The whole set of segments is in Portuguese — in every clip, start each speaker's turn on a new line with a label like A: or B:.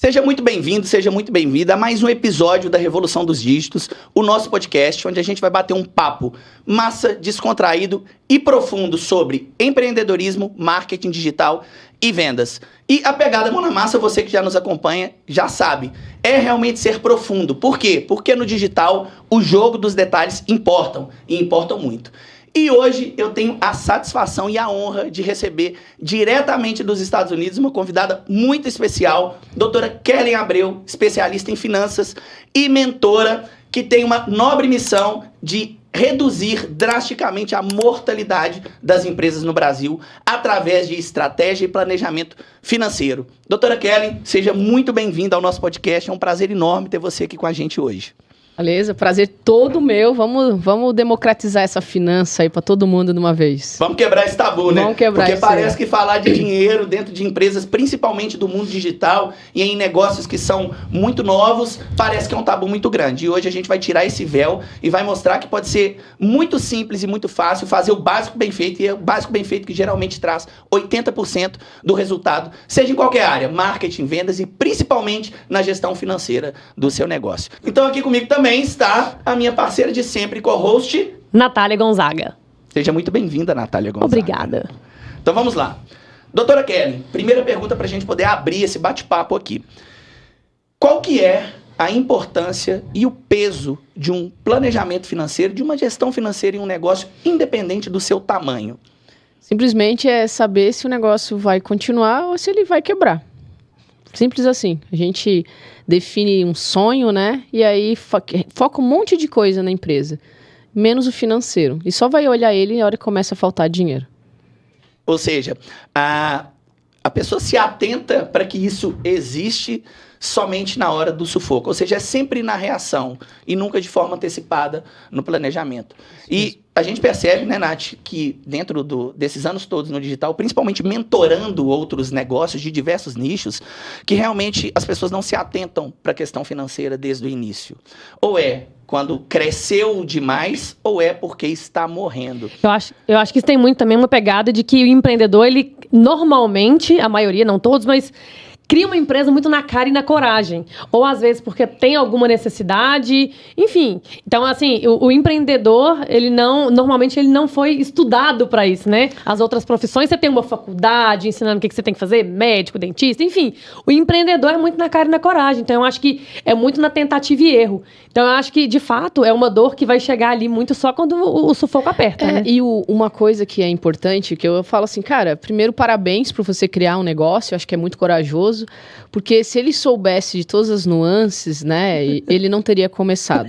A: Seja muito bem-vindo, seja muito bem-vinda a mais um episódio da Revolução dos Dígitos, o nosso podcast onde a gente vai bater um papo massa, descontraído e profundo sobre empreendedorismo, marketing digital e vendas. E a pegada mão na massa, você que já nos acompanha, já sabe, é realmente ser profundo. Por quê? Porque no digital o jogo dos detalhes importam, e importam muito. E hoje eu tenho a satisfação e a honra de receber diretamente dos Estados Unidos uma convidada muito especial, doutora Kellen Abreu, especialista em finanças e mentora, que tem uma nobre missão de reduzir drasticamente a mortalidade das empresas no Brasil através de estratégia e planejamento financeiro. Doutora Kellen, seja muito bem-vinda ao nosso podcast, é um prazer enorme ter você aqui com a gente hoje.
B: Beleza, prazer todo meu. Vamos democratizar essa finança aí para todo mundo de uma vez.
A: Vamos quebrar esse tabu, né?
B: Vamos quebrar.
A: Porque parece que falar de dinheiro dentro de empresas, principalmente do mundo digital e em negócios que são muito novos, parece que é um tabu muito grande. E hoje a gente vai tirar esse véu e vai mostrar que pode ser muito simples e muito fácil fazer o básico bem feito, e é o básico bem feito que geralmente traz 80% do resultado, seja em qualquer área, marketing, vendas e principalmente na gestão financeira do seu negócio. Então aqui comigo também está a minha parceira de sempre, co-host,
C: Natália Gonzaga.
A: Seja muito bem-vinda, Natália Gonzaga.
C: Obrigada.
A: Então vamos lá. Doutora Kellen, primeira pergunta para a gente poder abrir esse bate-papo aqui. Qual que é a importância e o peso de um planejamento financeiro, de uma gestão financeira em um negócio independente do seu tamanho?
B: Simplesmente é saber se o negócio vai continuar ou se ele vai quebrar. Simples assim. A gente define um sonho, né? E aí foca um monte de coisa na empresa, menos o financeiro. E só vai olhar ele na hora que começa a faltar dinheiro.
A: Ou seja, a pessoa se atenta para que isso existe somente na hora do sufoco. Ou seja, é sempre na reação e nunca de forma antecipada no planejamento. E a gente percebe, né, Nath, que dentro desses anos todos no digital, principalmente mentorando outros negócios de diversos nichos, que realmente as pessoas não se atentam para a questão financeira desde o início. Ou é quando cresceu demais, ou é porque está morrendo.
C: Eu acho que isso tem muito também uma pegada de que o empreendedor, ele normalmente, a maioria, não todos, mas cria uma empresa muito na cara e na coragem. Ou às vezes porque tem alguma necessidade, enfim. Então, assim, o empreendedor, normalmente ele não foi estudado para isso, né? As outras profissões, você tem uma faculdade ensinando o que você tem que fazer, médico, dentista, enfim. O empreendedor é muito na cara e na coragem. Então, eu acho que é muito na tentativa e erro. Então, eu acho que, de fato, é uma dor que vai chegar ali muito só quando o sufoco aperta, né?
B: E uma coisa que é importante, que eu falo assim, cara, primeiro, parabéns por você criar um negócio, eu acho que é muito corajoso, porque se ele soubesse de todas as nuances, né, ele não teria começado.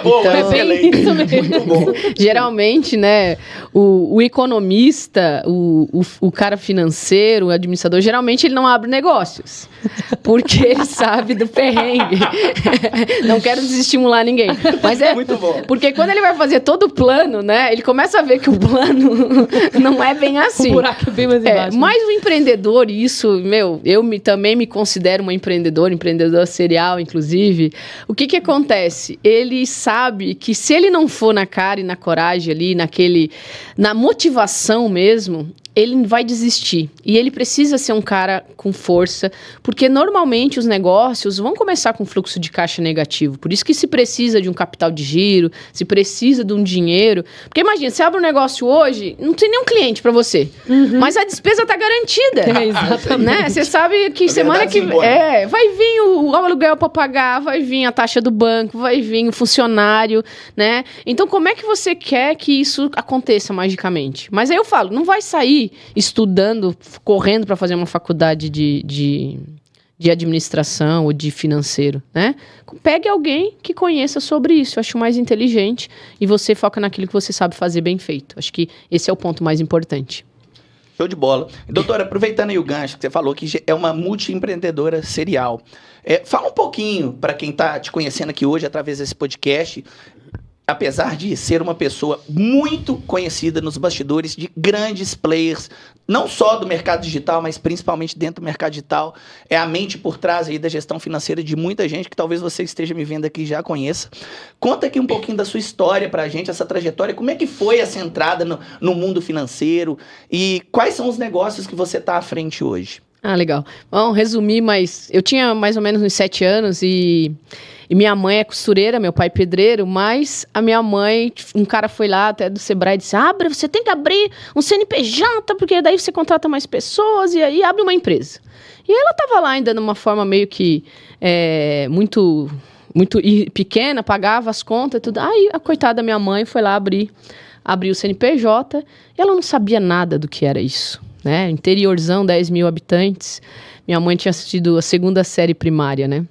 A: Bom,
B: então,
A: excelente.
B: Isso mesmo. Muito bom. Geralmente, né, o economista, o cara financeiro, o administrador, geralmente ele não abre negócios, porque ele sabe do perrengue. Não quero desestimular ninguém, mas é muito bom. Porque quando ele vai fazer todo o plano, né, ele começa a ver que o plano não é bem assim.
C: O buraco é bem mais embaixo.
B: Mas o empreendedor, isso, também me considero uma empreendedora serial, inclusive. O que acontece? Ele sabe que se ele não for na cara e na coragem ali, na motivação mesmo, ele vai desistir. E ele precisa ser um cara com força, porque normalmente os negócios vão começar com fluxo de caixa negativo. Por isso que se precisa de um capital de giro, se precisa de um dinheiro. Porque imagina, você abre um negócio hoje, não tem nenhum cliente para você, mas a despesa tá garantida.
C: Exatamente.
B: Né? Você sabe que semana que vem vai vir o aluguel para pagar, vai vir a taxa do banco, vai vir o funcionário, né? Então, como é que você quer que isso aconteça magicamente? Mas aí eu falo, não vai sair estudando, correndo para fazer uma faculdade de administração ou de financeiro, né? Pegue alguém que conheça sobre isso, eu acho mais inteligente, e você foca naquilo que você sabe fazer bem feito. Acho que esse é o ponto mais importante.
A: Show de bola. Doutora, aproveitando aí o gancho que você falou que é uma multiempreendedora serial. Fala um pouquinho para quem está te conhecendo aqui hoje através desse podcast. Apesar de ser uma pessoa muito conhecida nos bastidores de grandes players, não só do mercado digital, mas principalmente dentro do mercado digital, é a mente por trás aí da gestão financeira de muita gente que talvez você esteja me vendo aqui e já conheça. Conta aqui um pouquinho da sua história pra gente, essa trajetória, como é que foi essa entrada no mundo financeiro e quais são os negócios que você está à frente hoje?
B: Ah, legal. Vamos resumir, mas eu tinha mais ou menos uns 7 anos e minha mãe é costureira, meu pai é pedreiro, mas a minha mãe, um cara foi lá até do Sebrae e disse, você tem que abrir um CNPJ, porque daí você contrata mais pessoas e aí abre uma empresa. E ela estava lá ainda numa forma meio que muito pequena, pagava as contas e tudo. Aí a coitada da minha mãe foi lá abrir o CNPJ e ela não sabia nada do que era isso. Né? Interiorzão, 10 mil habitantes. Minha mãe tinha assistido a 2ª série primária, né?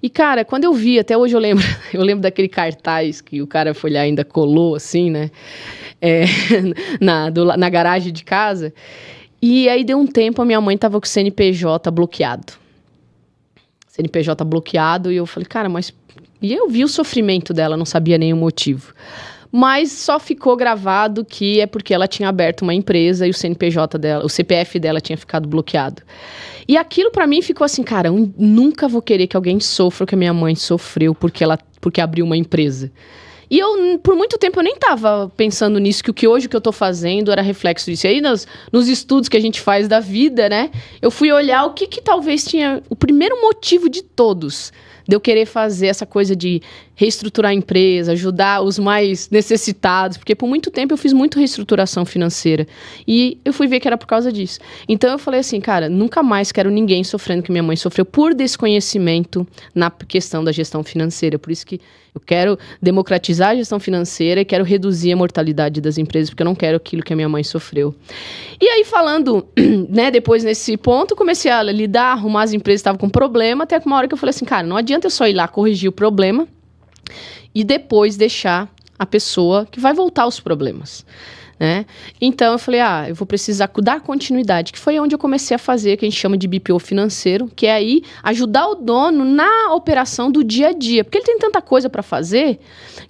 B: E, cara, quando eu vi, até hoje eu lembro daquele cartaz que o cara foi lá e ainda colou, assim, né? Na garagem de casa. E aí deu um tempo, a minha mãe tava com o CNPJ bloqueado. CNPJ bloqueado, e eu falei, cara, mas... E eu vi o sofrimento dela, não sabia nenhum motivo. Mas só ficou gravado que é porque ela tinha aberto uma empresa e o CNPJ dela, o CPF dela tinha ficado bloqueado. E aquilo pra mim ficou assim, cara, eu nunca vou querer que alguém sofra o que a minha mãe sofreu porque abriu uma empresa. E eu, por muito tempo, eu nem tava pensando nisso, que hoje o que eu tô fazendo era reflexo disso. E aí, nos estudos que a gente faz da vida, né, eu fui olhar o que talvez tinha o primeiro motivo de todos de eu querer fazer essa coisa de reestruturar a empresa, ajudar os mais necessitados, porque por muito tempo eu fiz muito reestruturação financeira e eu fui ver que era por causa disso. Então eu falei assim, cara, nunca mais quero ninguém sofrendo que minha mãe sofreu por desconhecimento na questão da gestão financeira, por isso que eu quero democratizar a gestão financeira e quero reduzir a mortalidade das empresas, porque eu não quero aquilo que a minha mãe sofreu. E aí falando, né, depois nesse ponto, comecei a lidar, arrumar as empresas que estavam com problema, até que uma hora que eu falei assim, cara, não adianta eu só ir lá corrigir o problema e depois deixar a pessoa que vai voltar aos problemas, né? Então eu falei, eu vou precisar dar continuidade, que foi onde eu comecei a fazer o que a gente chama de BPO financeiro, que é aí ajudar o dono na operação do dia a dia, porque ele tem tanta coisa para fazer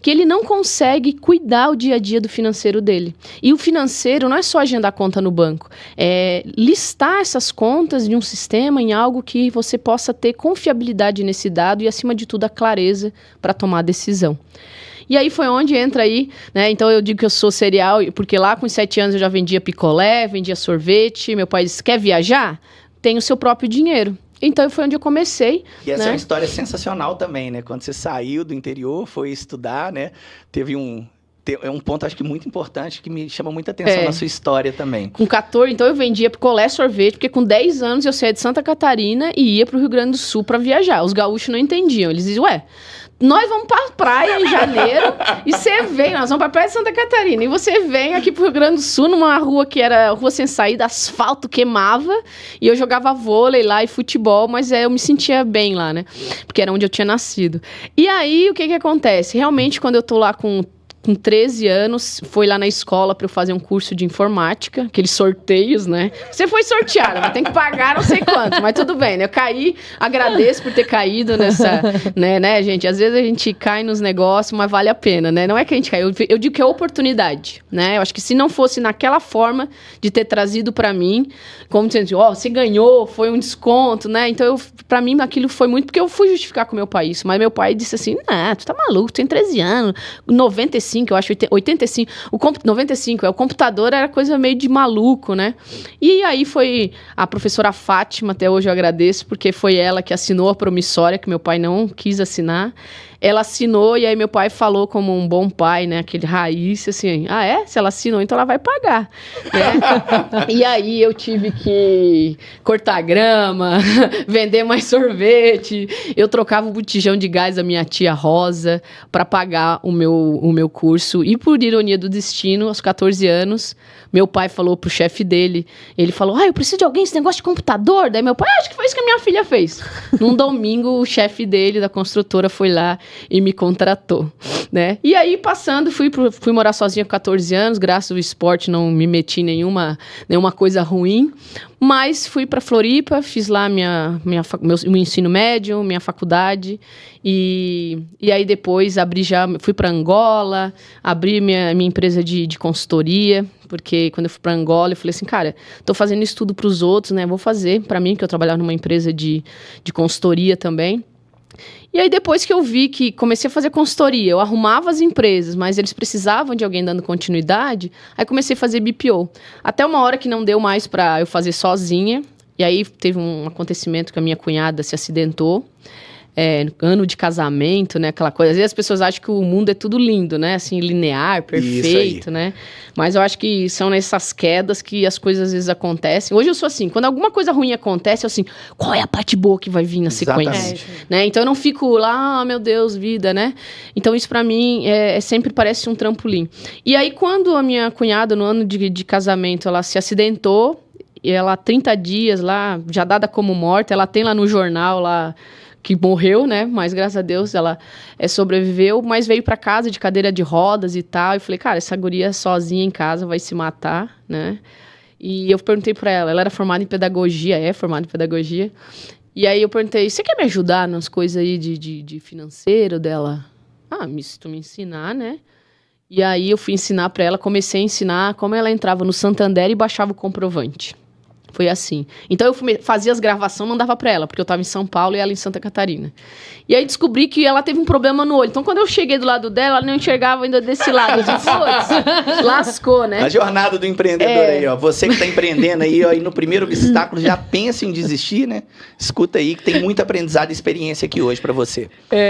B: que ele não consegue cuidar o dia a dia do financeiro dele. E o financeiro não é só agendar conta no banco, é listar essas contas de um sistema em algo que você possa ter confiabilidade nesse dado e, acima de tudo, a clareza para tomar a decisão. E aí foi onde entra aí, né? Então eu digo que eu sou serial, porque lá com 7 anos eu já vendia picolé, vendia sorvete. Meu pai disse, quer viajar? Tem o seu próprio dinheiro. Então foi onde eu comecei.
A: E essa é uma história sensacional também, né? Quando você saiu do interior, foi estudar, né? Teve um ponto, acho que muito importante, que me chama muita atenção na sua história também. Com 14, então eu vendia picolé, sorvete, porque com 10 anos eu saía de Santa Catarina e ia pro Rio Grande do Sul para viajar. Os gaúchos não entendiam. Eles diziam, nós vamos pra praia em janeiro e você vem, nós vamos pra praia de Santa Catarina e você vem aqui pro Rio Grande do Sul, numa rua que era rua sem saída, asfalto queimava, e eu jogava vôlei lá e futebol, mas eu me sentia bem lá, né? Porque era onde eu tinha nascido. E aí, o que acontece? Realmente, quando eu tô lá com 13 anos, foi lá na escola para eu fazer um curso de informática, aqueles sorteios, né? Você foi sorteada, mas tem que pagar não sei quanto, mas tudo bem, né? Eu caí, agradeço por ter caído nessa, né, gente? Às vezes a gente cai nos negócios, mas vale a pena, né? Não é que a gente caiu, eu digo que é oportunidade, né? Eu acho que se não fosse naquela forma de ter trazido para mim, como dizendo, você ganhou, foi um desconto, né? Então, para mim, aquilo foi muito, porque eu fui justificar com meu pai isso, mas meu pai disse assim, tu tá maluco, tu tem 13 anos, 95, eu acho, 85, 95, o computador era coisa meio de maluco, né? E aí foi a professora Fátima, até hoje eu agradeço, porque foi ela que assinou a promissória, que meu pai não quis assinar. Ela assinou e aí meu pai falou como um bom pai, né? Aquele raiz, assim, se ela assinou, então ela vai pagar, né? E aí eu tive que cortar grama, vender mais sorvete, eu trocava o botijão de gás da minha tia Rosa para pagar o meu curso. E por ironia do destino, aos 14 anos, meu pai falou pro chefe dele, ele falou, eu preciso de alguém nesse negócio de computador. Daí meu pai, acho que foi isso que a minha filha fez. Num domingo, o chefe dele, da construtora, foi lá e me contratou, né? E aí, passando, fui morar sozinha com 14 anos, graças ao esporte, não me meti em nenhuma coisa ruim, mas fui para Floripa, fiz lá meu ensino médio, minha faculdade, e aí depois fui para Angola, abri minha empresa de consultoria, porque quando eu fui para Angola, eu falei assim, cara, tô fazendo isso tudo para os outros, né? Vou fazer para mim, que eu trabalhava numa empresa de consultoria também. E aí depois que eu vi que comecei a fazer consultoria, eu arrumava as empresas, mas eles precisavam de alguém dando continuidade, aí comecei a fazer BPO. Até uma hora que não deu mais para eu fazer sozinha,
B: E aí teve um acontecimento que a minha cunhada se acidentou. Ano de casamento, né? Aquela coisa. Às vezes as pessoas acham que o mundo é tudo lindo, né? Assim, linear, perfeito, né? Mas eu acho que são nessas quedas que as coisas às vezes acontecem. Hoje eu sou assim, quando alguma coisa ruim acontece, eu assim, qual é a parte boa que vai vir na sequência? Né? Então eu não fico lá, meu Deus, vida, né? Então isso pra mim sempre parece um trampolim. E aí quando a minha cunhada, no ano de casamento, ela se acidentou, e ela 30 dias lá, já dada como morta, ela tem lá no jornal lá, que morreu, né? Mas, graças a Deus, ela sobreviveu, mas veio pra casa de cadeira de rodas e tal. E falei, cara, essa guria sozinha em casa vai se matar, né? E eu perguntei pra ela era formada em pedagogia, formada em pedagogia. E aí eu perguntei, você quer me ajudar nas coisas aí de financeiro dela? Se tu me ensinar, né? E aí eu fui ensinar pra ela, comecei a ensinar como ela entrava no Santander e baixava o comprovante. Foi assim. Então, eu fazia as gravações, mandava pra ela, porque eu tava em São Paulo e ela em Santa Catarina. E aí, descobri que ela teve um problema no olho. Então, quando eu cheguei do lado dela, ela não enxergava ainda desse lado. Eu disse, putz, lascou, né?
A: A jornada do empreendedor aí, ó. Você que tá empreendendo aí, ó, e no primeiro obstáculo já pensa em desistir, né? Escuta aí que tem muito aprendizado e experiência aqui hoje pra você.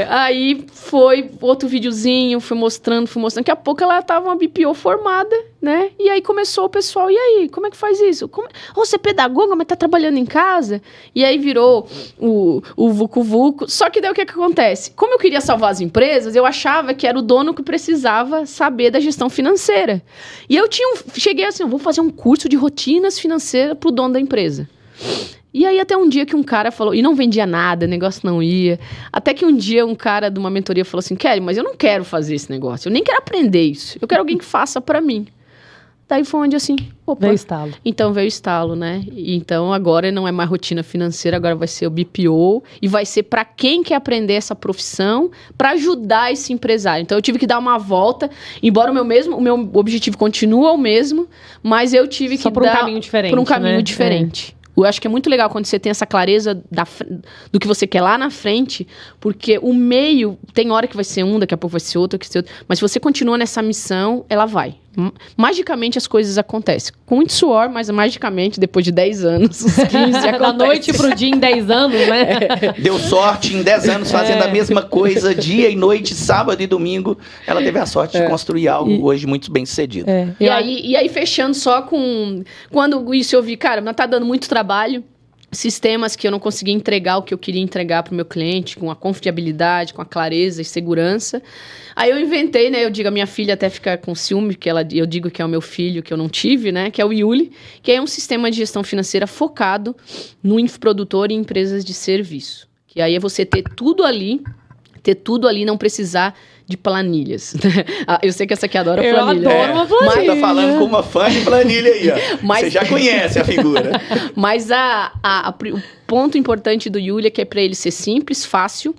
B: Aí, foi outro videozinho, fui mostrando. Daqui a pouco, ela tava uma BPO formada, né? E aí, começou o pessoal, e aí, como é que faz isso? Você é pedagoga, mas tá trabalhando em casa? E aí, virou o vucu-vucu. Só que daí, o que acontece? Como eu queria salvar as empresas, eu achava que era o dono que precisava saber da gestão financeira. E eu cheguei assim, eu vou fazer um curso de rotinas financeiras pro dono da empresa. E aí até um dia que um cara falou, e não vendia nada, o negócio não ia. Até que um dia um cara de uma mentoria falou assim, Kelly, mas eu não quero fazer esse negócio, eu nem quero aprender isso. Eu quero alguém que faça pra mim. Daí foi onde assim, opa.
C: Veio o estalo.
B: Então veio o estalo, né? Então agora não é mais rotina financeira, agora vai ser o BPO e vai ser para quem quer aprender essa profissão, para ajudar esse empresário. Então eu tive que dar uma volta, embora o meu objetivo continua o mesmo, mas eu tive
C: Só
B: que
C: por um caminho diferente,
B: por um caminho
C: né?
B: diferente. Eu acho que é muito legal quando você tem essa clareza do que você quer lá na frente, porque o meio, tem hora que vai ser um, daqui a pouco vai ser outro, mas se você continua nessa missão, ela vai. Magicamente as coisas acontecem. Com muito suor, mas magicamente, depois de 10 anos, os 15 acontece.
C: Da noite pro dia em 10 anos, né?
A: Deu sorte em 10 anos fazendo a mesma coisa, dia e noite, sábado e domingo. Ela teve a sorte de construir algo hoje muito bem sucedido.
B: E aí, fechando só com... Quando isso eu vi, cara, mas tá dando muito trabalho. Sistemas que eu não conseguia entregar o que eu queria entregar para o meu cliente, com a confiabilidade, com a clareza e segurança. Aí eu inventei, né? Eu digo, a minha filha até fica com ciúme, que eu digo que é o meu filho, que eu não tive, né? Que é o Yuli, que é um sistema de gestão financeira focado no infoprodutor e empresas de serviço. Que aí é você ter tudo ali, não precisar de planilhas. Eu sei que essa aqui adora planilha.
C: Eu adoro uma planilha.
A: Você tá falando com uma fã de planilha aí, ó. Você já conhece a figura.
B: Mas o ponto importante do Yuli é que é para ele ser simples, fácil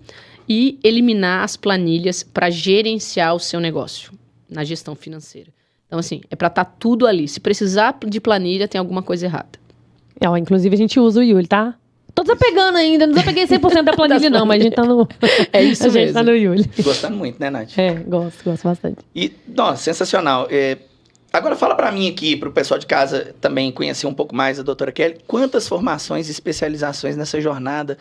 B: e eliminar as planilhas para gerenciar o seu negócio na gestão financeira. Então, assim, é para estar tudo ali. Se precisar de planilha, tem alguma coisa errada.
C: Inclusive, a gente usa o Yuli, tá? Tô desapegando ainda, não desapeguei 100% da planilha não, mas a gente tá no...
B: É isso mesmo.
C: A gente tá no Yuli.
A: Gostando muito, né, Nath?
C: Gosto bastante.
A: E, nossa, sensacional. Agora fala pra mim aqui, pro pessoal de casa também conhecer um pouco mais a doutora Kelly, quantas formações e especializações nessa jornada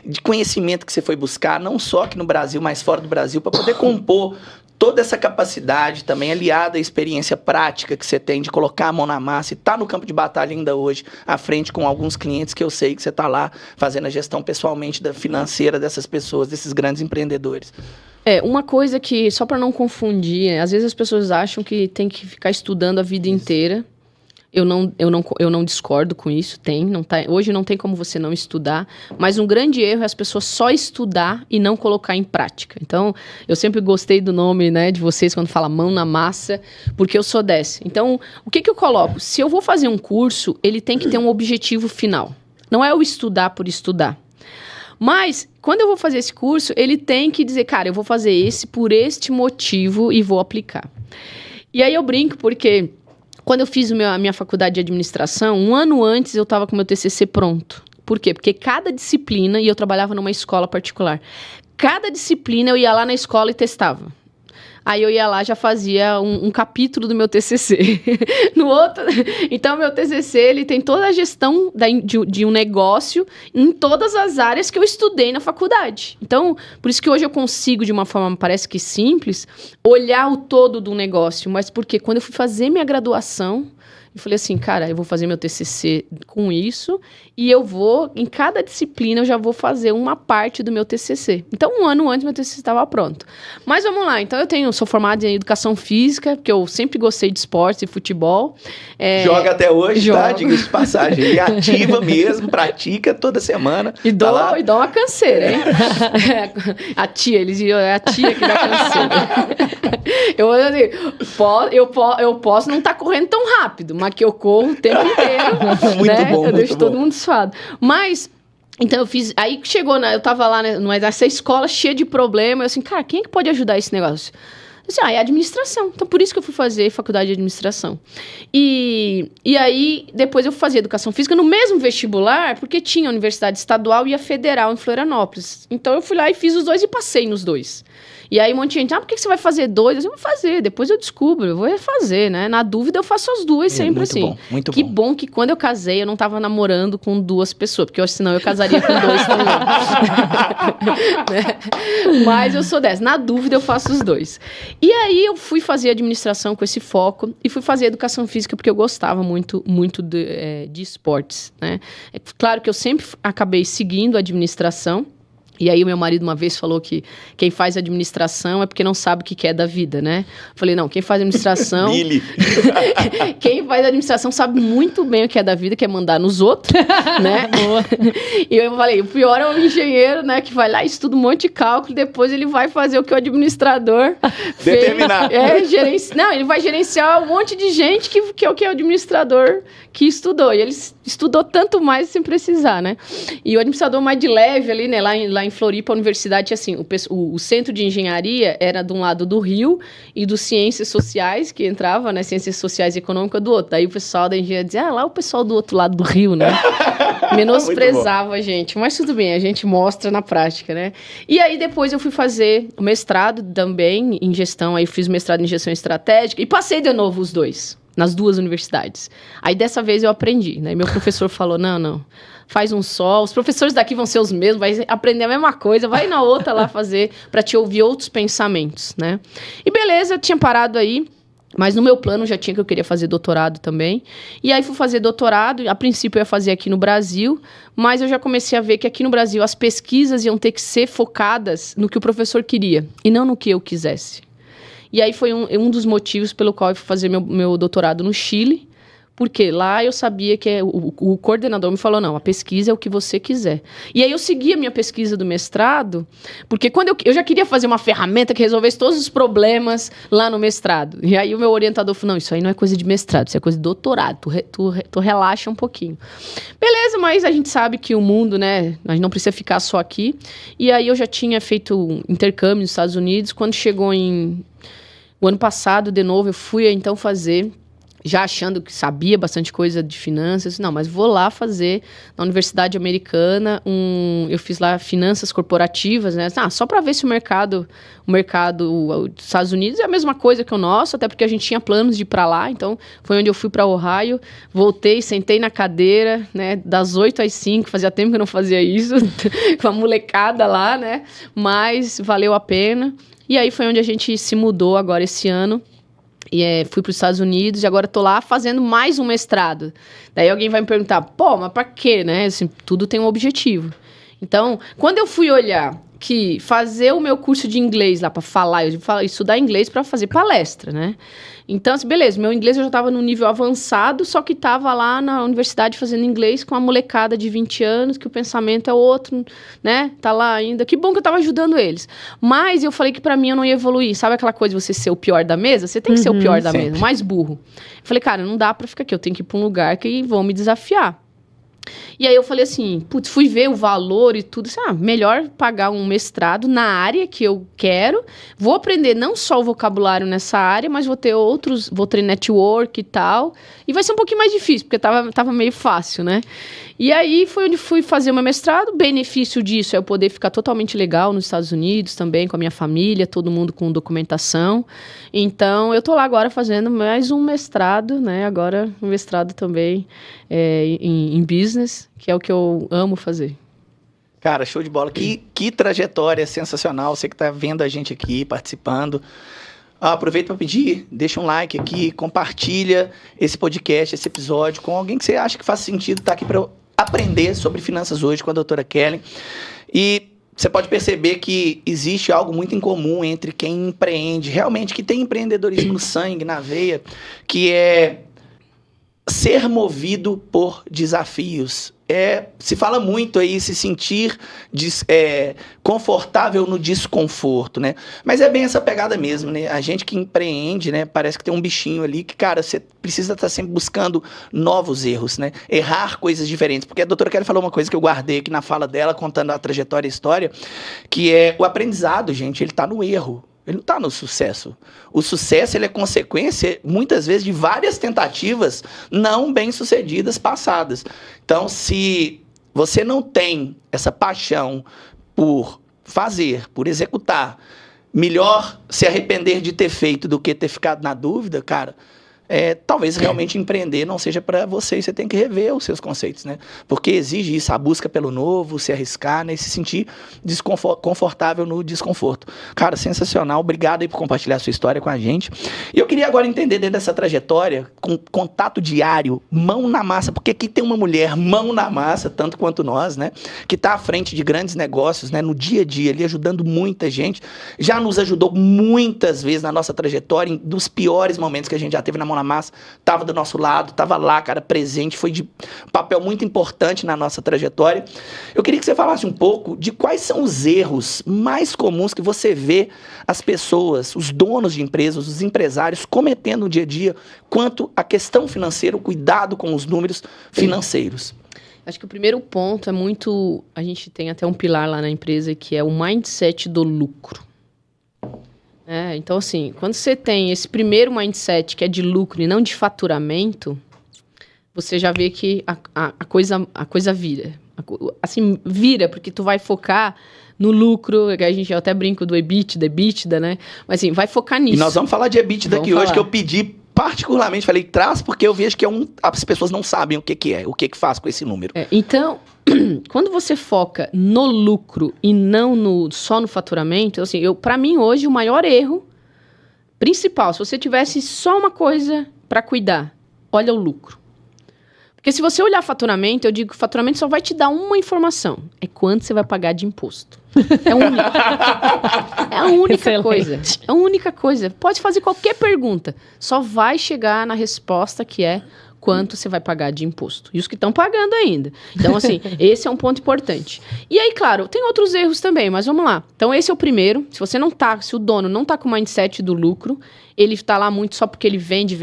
A: de conhecimento que você foi buscar, não só aqui no Brasil, mas fora do Brasil, para poder compor toda essa capacidade também aliada à experiência prática que você tem de colocar a mão na massa e tá no campo de batalha ainda hoje, à frente com alguns clientes que eu sei que você tá lá fazendo a gestão pessoalmente financeira dessas pessoas, desses grandes empreendedores.
B: Uma coisa que, só para não confundir, às vezes as pessoas acham que tem que ficar estudando a vida inteira. Eu não discordo com isso, hoje não tem como você não estudar, mas um grande erro é as pessoas só estudar e não colocar em prática. Então, eu sempre gostei do nome, né, de vocês quando fala mão na massa, porque eu sou dessa. Então, o que eu coloco? Se eu vou fazer um curso, ele tem que ter um objetivo final. Não é o estudar por estudar. Mas, quando eu vou fazer esse curso, ele tem que dizer, cara, eu vou fazer esse por este motivo e vou aplicar. E aí eu brinco porque... Quando eu fiz a minha faculdade de administração, um ano antes eu estava com o meu TCC pronto. Por quê? Porque cada disciplina, e eu trabalhava numa escola particular, cada disciplina eu ia lá na escola e testava. Aí eu ia lá, já fazia um capítulo do meu TCC. No outro... Então, meu TCC, ele tem toda a gestão de um negócio em todas as áreas que eu estudei na faculdade. Então, por isso que hoje eu consigo, de uma forma, parece que simples, olhar o todo do negócio. Mas porque quando eu fui fazer minha graduação, eu falei assim, cara, eu vou fazer meu TCC com isso e eu vou, em cada disciplina, eu já vou fazer uma parte do meu TCC. Então, um ano antes, meu TCC estava pronto. Mas vamos lá, então sou formada em Educação Física, porque eu sempre gostei de esportes e futebol.
A: Joga até hoje, tá?
B: Jogo.
A: Diga-se de passagem. E ativa mesmo, pratica toda semana.
B: E dou
A: Tá
B: uma canseira, hein? A tia, eles diziam, é a tia que dá canseira. Eu posso não estar correndo tão rápido, mas que eu corro o tempo inteiro.
A: Muito
B: né?
A: bom,
B: Eu deixo
A: muito
B: todo
A: bom.
B: mundo suado. Mas, então eu fiz... Aí chegou, eu tava lá nessa escola cheia de problemas. Eu assim, cara, quem é que pode ajudar esse negócio? Eu disse, é administração. Então, por isso que eu fui fazer faculdade de administração. E aí, depois eu fui fazer educação física no mesmo vestibular, porque tinha a Universidade Estadual e a Federal em Florianópolis. Então, eu fui lá e fiz os dois e passei nos dois. E aí, um monte de gente, por que você vai fazer dois? Eu disse, vou fazer, depois eu descubro, eu vou fazer, né? Na dúvida, eu faço as duas sempre
A: muito
B: assim.
A: Bom, muito
B: que
A: bom.
B: bom que quando eu casei, eu não tava namorando com duas pessoas, porque senão eu casaria com dois também. Né? Mas eu sou dessa. Na dúvida, eu faço os dois. E aí, eu fui fazer administração com esse foco e fui fazer educação física porque eu gostava muito de esportes, né? É claro que eu sempre acabei seguindo a administração. E aí o meu marido uma vez falou que quem faz administração é porque não sabe o que quer da vida, né? Eu falei, não, quem faz administração...
A: Billy.
B: Quem faz administração sabe muito bem o que é da vida, que é mandar nos outros, né?
C: Boa.
B: E eu falei, o pior é o engenheiro, né? Que vai lá e estuda um monte de cálculo, depois ele vai fazer o que o administrador
A: Determinar.
B: Não, ele vai gerenciar um monte de gente que é o que o administrador que estudou. E ele estudou tanto mais sem precisar, né? E o administrador mais de leve ali, né? Lá em Floripa, a universidade, assim, o centro de engenharia era de um lado do Rio e do Ciências Sociais, que entrava, né? Ciências Sociais e Econômicas do outro. Daí o pessoal da engenharia dizia, lá o pessoal do outro lado do Rio, né? Menosprezava a gente. Mas tudo bem, a gente mostra na prática, né? E aí depois eu fui fazer o mestrado também em gestão. Aí eu fiz o mestrado em gestão estratégica e passei de novo os dois, nas duas universidades. Aí dessa vez eu aprendi, né? Meu professor falou, não, faz um só. Os professores daqui vão ser os mesmos, vai aprender a mesma coisa, vai na outra lá fazer para te ouvir outros pensamentos, né? E beleza, eu tinha parado aí. Mas no meu plano já tinha que eu queria fazer doutorado também. E aí fui fazer doutorado. A princípio eu ia fazer aqui no Brasil, mas eu já comecei a ver que aqui no Brasil as pesquisas iam ter que ser focadas no que o professor queria e não no que eu quisesse. E aí foi um dos motivos pelo qual eu fui fazer meu doutorado no Chile, porque lá eu sabia que o coordenador me falou, não, a pesquisa é o que você quiser. E aí eu segui a minha pesquisa do mestrado, porque quando eu já queria fazer uma ferramenta que resolvesse todos os problemas lá no mestrado. E aí o meu orientador falou, não, isso aí não é coisa de mestrado, isso é coisa de doutorado, tu relaxa um pouquinho. Beleza, mas a gente sabe que o mundo, né, a gente não precisa ficar só aqui. E aí eu já tinha feito um intercâmbio nos Estados Unidos, quando chegou o ano passado, de novo, eu fui então fazer... já achando que sabia bastante coisa de finanças, não, mas vou lá fazer na Universidade Americana, eu fiz lá finanças corporativas, né, só para ver se o mercado dos Estados Unidos é a mesma coisa que o nosso, até porque a gente tinha planos de ir para lá, então foi onde eu fui para Ohio, voltei, sentei na cadeira, né, das 8 às 5, fazia tempo que eu não fazia isso, com a molecada lá, né, mas valeu a pena, e aí foi onde a gente se mudou agora esse ano. E fui para os Estados Unidos e agora estou lá fazendo mais um mestrado. Daí alguém vai me perguntar, pô, mas para quê, né? Assim, tudo tem um objetivo. Então, quando eu fui olhar que fazer o meu curso de inglês lá para falar, estudar inglês para fazer palestra, né? Então, assim, beleza, meu inglês eu já estava no nível avançado, só que estava lá na universidade fazendo inglês com uma molecada de 20 anos, que o pensamento é outro, né? Tá lá ainda. Que bom que eu estava ajudando eles. Mas eu falei que para mim eu não ia evoluir. Sabe aquela coisa de você ser o pior da mesa? Você tem que ser o pior da mesa, o mais burro. Eu falei, cara, não dá para ficar aqui, eu tenho que ir para um lugar que vão me desafiar. E aí eu falei assim, putz, fui ver o valor e tudo, assim, melhor pagar um mestrado na área que eu quero, vou aprender não só o vocabulário nessa área, mas vou ter network e tal, e vai ser um pouquinho mais difícil, porque tava meio fácil, né? E aí foi onde fui fazer o meu mestrado, o benefício disso é eu poder ficar totalmente legal nos Estados Unidos também, com a minha família, todo mundo com documentação, então eu tô lá agora fazendo mais um mestrado, né, agora um mestrado também em business, que é o que eu amo fazer.
A: Cara, show de bola. Que trajetória sensacional. Você que está vendo a gente aqui, participando. Aproveita para pedir, deixa um like aqui, compartilha esse podcast, esse episódio com alguém que você acha que faz sentido estar aqui para aprender sobre finanças hoje com a doutora Kellen. E você pode perceber que existe algo muito em comum entre quem empreende, realmente que tem empreendedorismo no sangue, na veia, que é ser movido por desafios. Se fala muito aí, se sentir confortável no desconforto, né? Mas é bem essa pegada mesmo, né? A gente que empreende, né? Parece que tem um bichinho ali que, cara, você precisa estar sempre buscando novos erros, né? Errar coisas diferentes. Porque a doutora Kelly falou uma coisa que eu guardei aqui na fala dela, contando a trajetória e a história, que é o aprendizado, gente, ele tá no erro. Ele não está no sucesso. O sucesso ele é consequência, muitas vezes, de várias tentativas não bem-sucedidas passadas. Então, se você não tem essa paixão por fazer, por executar, melhor se arrepender de ter feito do que ter ficado na dúvida, cara, talvez realmente empreender não seja para você e você tem que rever os seus conceitos, né? Porque exige isso, a busca pelo novo, se arriscar, né? E se sentir confortável no desconforto. Cara, sensacional. Obrigado aí por compartilhar a sua história com a gente. E eu queria agora entender dentro dessa trajetória, com contato diário, mão na massa, porque aqui tem uma mulher mão na massa, tanto quanto nós, né? Que está à frente de grandes negócios, né? No dia a dia ali, ajudando muita gente. Já nos ajudou muitas vezes na nossa trajetória, dos piores momentos que a gente já teve na mão na massa, estava do nosso lado, estava lá, cara, presente, foi de papel muito importante na nossa trajetória. Eu queria que você falasse um pouco de quais são os erros mais comuns que você vê as pessoas, os donos de empresas, os empresários cometendo no dia a dia quanto à questão financeira, o cuidado com os números financeiros.
B: Acho que o primeiro ponto é muito... A gente tem até um pilar lá na empresa que é o mindset do lucro. Então, assim, quando você tem esse primeiro mindset que é de lucro e não de faturamento, você já vê que a coisa vira. Assim, vira, porque tu vai focar no lucro, que a gente até brinca do EBITDA, né? Mas assim, vai focar nisso.
A: E nós vamos falar de EBITDA aqui hoje, que eu pedi particularmente, falei, traz, porque eu vejo que as pessoas não sabem o que é, o que faz com esse número.
B: Então, quando você foca no lucro e não só no faturamento, assim, para mim hoje o maior erro principal, se você tivesse só uma coisa para cuidar, olha o lucro. Porque se você olhar faturamento, eu digo que faturamento só vai te dar uma informação, é quanto você vai pagar de imposto. É a única coisa. É a única coisa. Pode fazer qualquer pergunta. Só vai chegar na resposta que é quanto você vai pagar de imposto. E os que estão pagando ainda. Então, assim, esse é um ponto importante. E aí, claro, tem outros erros também, mas vamos lá. Então, esse é o primeiro. Se o dono não tá com o mindset do lucro, ele tá lá muito só porque ele vende,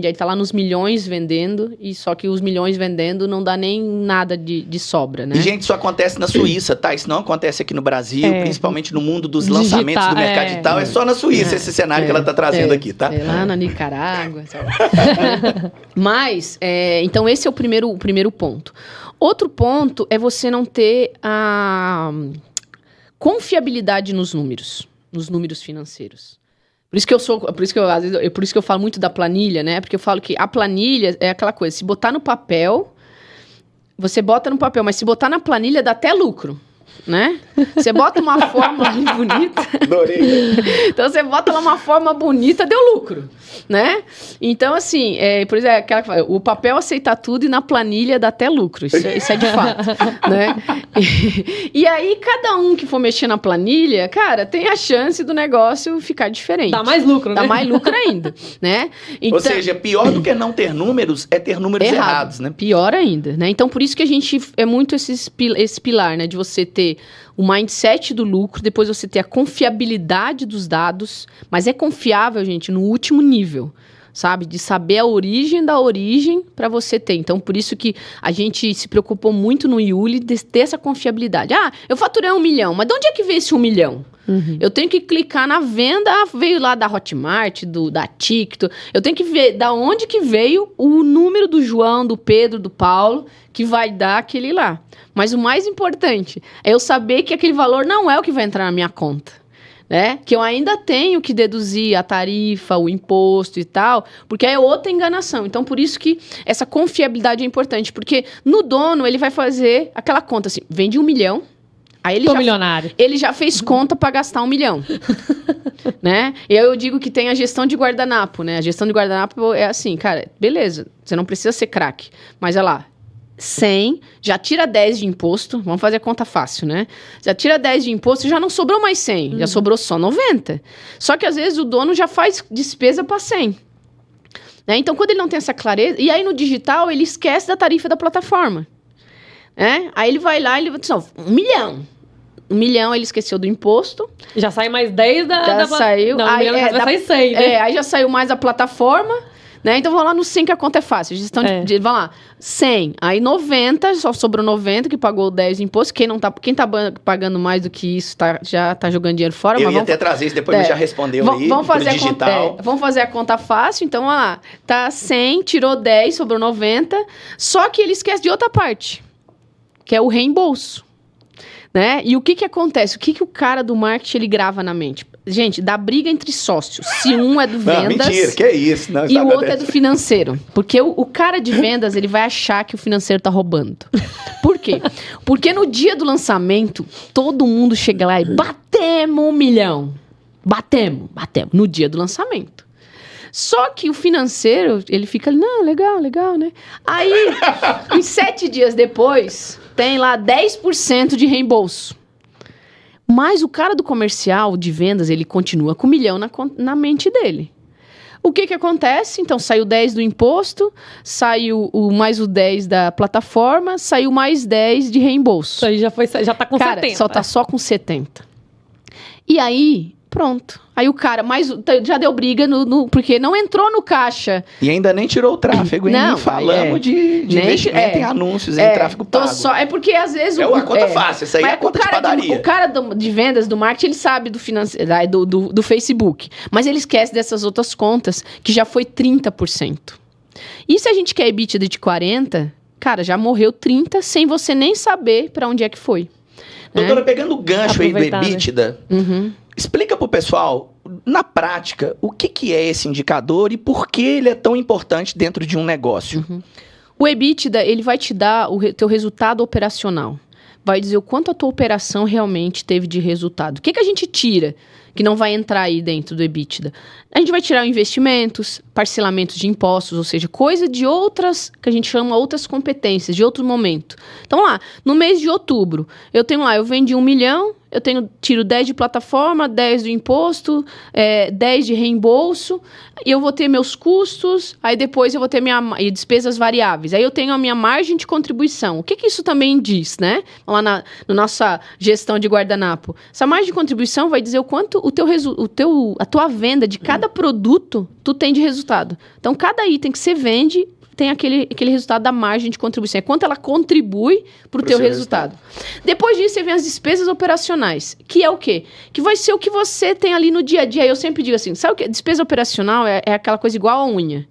B: aí tá lá nos milhões vendendo, e só que os milhões vendendo não dá nem nada de sobra, né?
A: E, gente, isso acontece na Suíça, tá? Isso não acontece aqui no Brasil, principalmente no mundo dos lançamentos do mercado digital. É só na Suíça esse cenário que ela tá trazendo aqui, tá?
B: Lá na Nicarágua. Mas, então esse é o primeiro ponto. Outro ponto é você não ter a confiabilidade nos números financeiros. Por isso que eu falo muito da planilha, né? Porque eu falo que a planilha é aquela coisa, se botar no papel, você bota no papel, mas se botar na planilha dá até lucro, né? Você bota uma forma bonita.
A: Adorei.
B: Então você bota lá uma forma bonita, deu lucro, né? Então, assim, por exemplo, o papel aceita tudo e na planilha dá até lucro. Isso é de fato, né? E aí, cada um que for mexer na planilha, cara, tem a chance do negócio ficar diferente.
C: Dá mais lucro, né?
B: Dá mais lucro ainda, né? Então,
A: ou seja, pior do que não ter números é ter números errados, né?
B: Pior ainda, né? Então, por isso que a gente é muito esse pilar, né? De você ter o mindset do lucro, depois você ter a confiabilidade dos dados, mas é confiável, gente, no último nível. sabe? De saber a origem da origem para você ter. Então, por isso que a gente se preocupou muito no Yuli de ter essa confiabilidade. Ah, eu faturei 1 milhão, mas de onde é que veio esse 1 milhão? Eu tenho que clicar na venda, veio lá da Hotmart, da TikTok. Eu tenho que ver da onde que veio o número do João, do Pedro, do Paulo, que vai dar aquele lá. Mas o mais importante é eu saber que aquele valor não é o que vai entrar na minha conta. Né? Que eu ainda tenho que deduzir a tarifa, o imposto e tal, porque é outra enganação. Então, por isso que essa confiabilidade é importante, porque no dono, ele vai fazer aquela conta assim, vende 1 milhão, aí
C: milionário.
B: Ele já fez conta para gastar 1 milhão. Né? E aí eu digo que tem a gestão de guardanapo, né? A gestão de guardanapo é assim, cara, beleza, você não precisa ser craque, mas olha lá, 100, já tira 10 de imposto, vamos fazer a conta fácil, né? Já tira 10 de imposto, já não sobrou mais 100, já sobrou só 90. Só que às vezes o dono já faz despesa para 100. Né? Então, quando ele não tem essa clareza, e aí no digital ele esquece da tarifa da plataforma. Né? Aí ele vai lá e ele diz, 1 milhão. 1 milhão ele esqueceu do imposto.
C: Já sai mais 10
B: já saiu.
C: Não, 1 milhão vai sair 100, né?
B: Aí já saiu mais a plataforma. Né? Então, vamos lá no 100 que a conta é fácil. Gestão de vamos lá, 100. Aí 90, só sobrou 90, que pagou 10 de imposto. Quem tá pagando mais do que isso já tá jogando dinheiro fora.
A: Eu ia até trazer isso, depois já respondeu aí.
B: Vamos fazer digital. Vamos fazer a conta fácil. Então, olha lá. Tá 100, tirou 10, sobrou 90. Só que ele esquece de outra parte, que é o reembolso. Né? E o que acontece? O que o cara do marketing ele grava na mente? Gente, dá briga entre sócios. Se um é do vendas... Não,
A: mentira, que é isso? Não,
B: e o outro é do financeiro. Porque o cara de vendas, ele vai achar que o financeiro tá roubando. Por quê? Porque no dia do lançamento, todo mundo chega lá e batemos 1 milhão. Batemos. No dia do lançamento. Só que o financeiro, ele fica, não, legal, né? Aí, uns 7 dias depois, tem lá 10% de reembolso. Mas o cara do comercial, de vendas, ele continua com 1 milhão na mente dele. O que acontece? Então, saiu 10 do imposto, saiu mais o 10 da plataforma, saiu mais 10 de reembolso.
C: Isso aí já tá com 70.
B: Só tá só com 70. E aí, pronto. Aí o cara, já deu briga porque não entrou no caixa.
A: E ainda nem tirou o tráfego, hein? Nem falamos de investimento em anúncios, em tráfego pago.
B: É porque às vezes...
A: É uma conta fácil, essa aí é a conta de padaria.
B: O cara de vendas do marketing, ele sabe do Facebook. Mas ele esquece dessas outras contas, que já foi 30%. E se a gente quer EBITDA de 40%, cara, já morreu 30% sem você nem saber para onde é que foi.
A: Doutora, pegando o gancho aí do EBITDA... Explica pro pessoal, na prática, o que é esse indicador e por que ele é tão importante dentro de um negócio.
B: O EBITDA, ele vai te dar o teu resultado operacional. Vai dizer o quanto a tua operação realmente teve de resultado. O que a gente tira que não vai entrar aí dentro do EBITDA? A gente vai tirar investimentos, parcelamentos de impostos, ou seja, coisa de outras, que a gente chama outras competências, de outro momento. Então lá, no mês de outubro, eu vendi 1 milhão, tiro 10 de plataforma, 10 do imposto, 10 de reembolso, e eu vou ter meus custos, aí depois eu vou ter minha despesas variáveis. Aí eu tenho a minha margem de contribuição. O que isso também diz, né? Lá na nossa gestão de guardanapo. Essa margem de contribuição vai dizer o quanto a tua venda de cada produto tu tem de resultado. Então, cada item que você vende tem aquele resultado da margem de contribuição. É quanto ela contribui para o teu resultado. Depois disso, você vem as despesas operacionais, que é o quê? Que vai ser o que você tem ali no dia a dia. Eu sempre digo assim, sabe o que? Despesa operacional é aquela coisa igual a unha.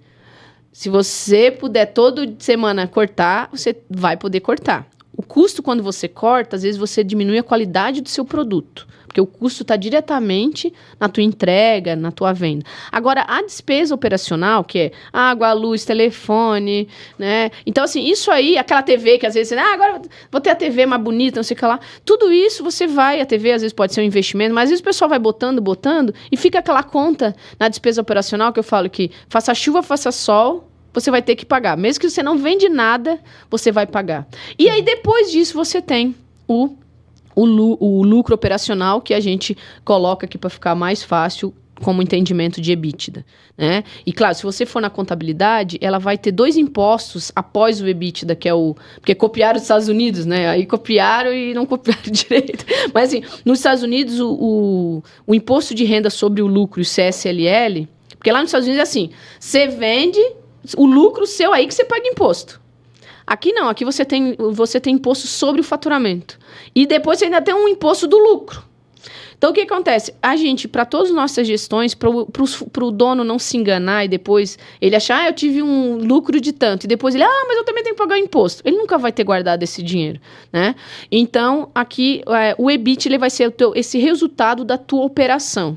B: Se você puder toda semana cortar, você vai poder cortar. O custo, quando você corta, às vezes você diminui a qualidade do seu produto. Porque o custo está diretamente na tua entrega, na tua venda. Agora, a despesa operacional, que é água, luz, telefone, né? Então, assim, isso aí, aquela TV que às vezes você... agora vou ter a TV mais bonita, não sei o que lá. Tudo isso você vai... A TV às vezes pode ser um investimento, mas às vezes o pessoal vai botando, e fica aquela conta na despesa operacional que eu falo que faça chuva, faça sol, você vai ter que pagar. Mesmo que você não vende nada, você vai pagar. E aí, depois disso, você tem o lucro operacional, que a gente coloca aqui para ficar mais fácil como entendimento de EBITDA, né? E claro, se você for na contabilidade, ela vai ter 2 impostos após o EBITDA, que é porque copiaram os Estados Unidos, né? Aí copiaram e não copiaram direito. Mas assim, nos Estados Unidos, o imposto de renda sobre o lucro, o CSLL, Porque lá nos Estados Unidos é assim, você vende o lucro seu aí que você paga imposto. Aqui não, aqui você tem imposto sobre o faturamento. E depois você ainda tem um imposto do lucro. Então, o que acontece? A gente, para todas as nossas gestões, para o dono não se enganar e depois ele achar, eu tive um lucro de tanto, e depois ele, mas eu também tenho que pagar imposto. Ele nunca vai ter guardado esse dinheiro, né? Então, aqui, o EBIT ele vai ser esse resultado da tua operação.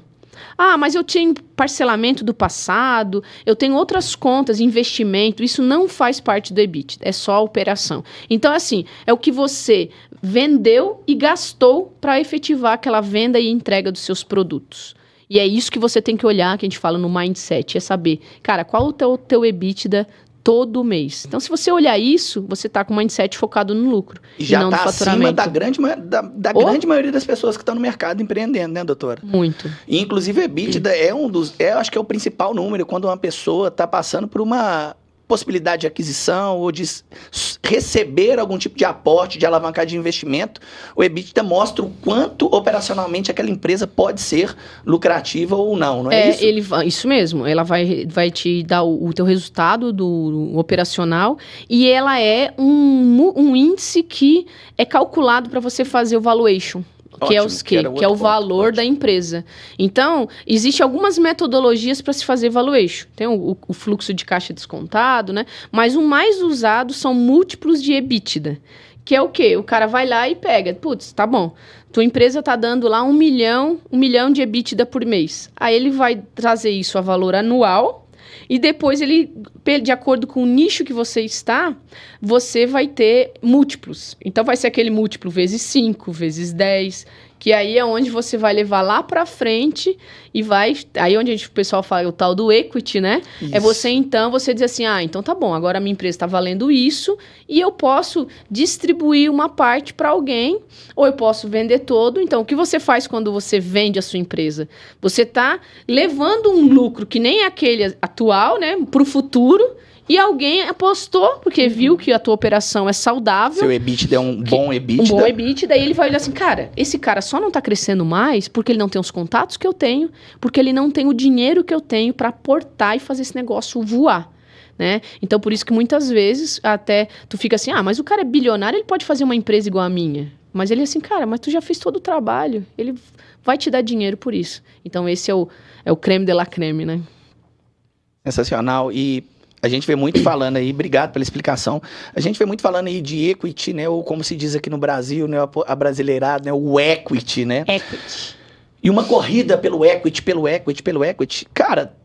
B: Mas eu tinha parcelamento do passado, eu tenho outras contas, investimento, isso não faz parte do EBIT, é só a operação. Então, assim, é o que você vendeu e gastou para efetivar aquela venda e entrega dos seus produtos. E é isso que você tem que olhar, que a gente fala no mindset, é saber, cara, qual o teu EBITDA todo mês. Então, se você olhar isso, você está com o mindset focado no lucro
A: e já
B: não no faturamento.
A: Acima da grande maioria das pessoas que estão no mercado empreendendo, né, doutora?
B: Muito.
A: E, inclusive, o EBITDA acho que é o principal número quando uma pessoa está passando por uma possibilidade de aquisição ou de receber algum tipo de aporte, de alavancar de investimento. O EBITDA mostra o quanto operacionalmente aquela empresa pode ser lucrativa ou não é isso?
B: Isso mesmo, ela vai te dar o teu resultado do operacional e ela é um índice que é calculado para você fazer o valuation. Que é o valor da empresa. Então, existem algumas metodologias para se fazer valuation. Tem o fluxo de caixa descontado, né? Mas o mais usado são múltiplos de EBITDA. Que é o quê? O cara vai lá e pega. Putz, tá bom. Tua empresa tá dando lá 1 milhão de EBITDA por mês. Aí ele vai trazer isso a valor anual. E depois ele, de acordo com o nicho que você está, você vai ter múltiplos. Então vai ser aquele múltiplo vezes 5, vezes 10, que aí é onde você vai levar lá para frente e vai... Aí onde o pessoal fala o tal do equity, né? Isso. É você dizer assim, então tá bom, agora a minha empresa está valendo isso e eu posso distribuir uma parte para alguém ou eu posso vender todo. Então, o que você faz quando você vende a sua empresa? Você está levando um lucro que nem aquele atual, né, para o futuro. E alguém apostou, porque viu que a tua operação é saudável.
A: Seu EBITDA é um bom EBITDA.
B: Um bom EBITDA, daí ele vai olhar assim, cara, esse cara só não está crescendo mais porque ele não tem os contatos que eu tenho, porque ele não tem o dinheiro que eu tenho para aportar e fazer esse negócio voar. Né? Então, por isso que muitas vezes até tu fica assim, mas o cara é bilionário, ele pode fazer uma empresa igual a minha. Mas ele é assim, cara, mas tu já fez todo o trabalho, ele vai te dar dinheiro por isso. Então, esse é o creme de la creme, né?
A: Sensacional. E a gente vê muito falando aí, obrigado pela explicação, a gente vê muito falando aí de equity, né, ou como se diz aqui no Brasil, né, a brasileirada, né, o equity, né?
B: Equity.
A: E uma corrida pelo equity. Cara,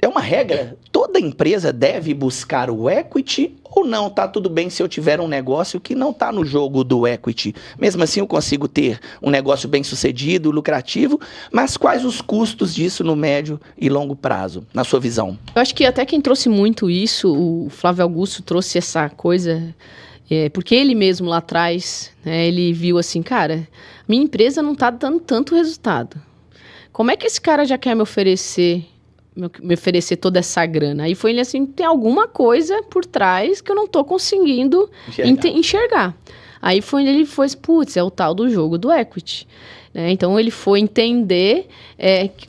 A: é uma regra, toda empresa deve buscar o equity ou não? Tá tudo bem se eu tiver um negócio que não tá no jogo do equity. Mesmo assim eu consigo ter um negócio bem sucedido, lucrativo, mas quais os custos disso no médio e longo prazo, na sua visão?
B: Eu acho que até quem trouxe muito isso, o Flávio Augusto trouxe essa coisa, porque ele mesmo lá atrás, né, ele viu assim, cara, minha empresa não tá dando tanto resultado. Como é que esse cara já quer me oferecer toda essa grana? Aí foi ele assim, tem alguma coisa por trás que eu não tô conseguindo enxergar. Aí ele foi, putz, é o tal do jogo do equity. Né? Então, ele foi entender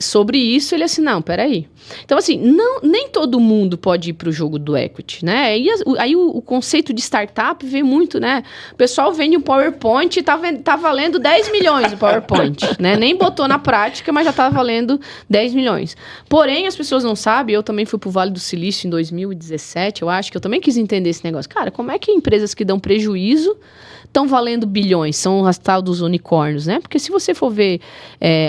B: sobre isso, ele assim, não, peraí. Então, assim, nem todo mundo pode ir para o jogo do equity, né? E aí o conceito de startup veio muito, né? O pessoal vende um PowerPoint e tá valendo 10 milhões o PowerPoint, né? Nem botou na prática, mas já tá valendo 10 milhões. Porém, as pessoas não sabem, eu também fui pro Vale do Silício em 2017, eu acho que eu também quis entender esse negócio. Cara, como é que empresas que dão prejuízo estão valendo bilhões? São as tal dos unicórnios, né? Porque se você for ver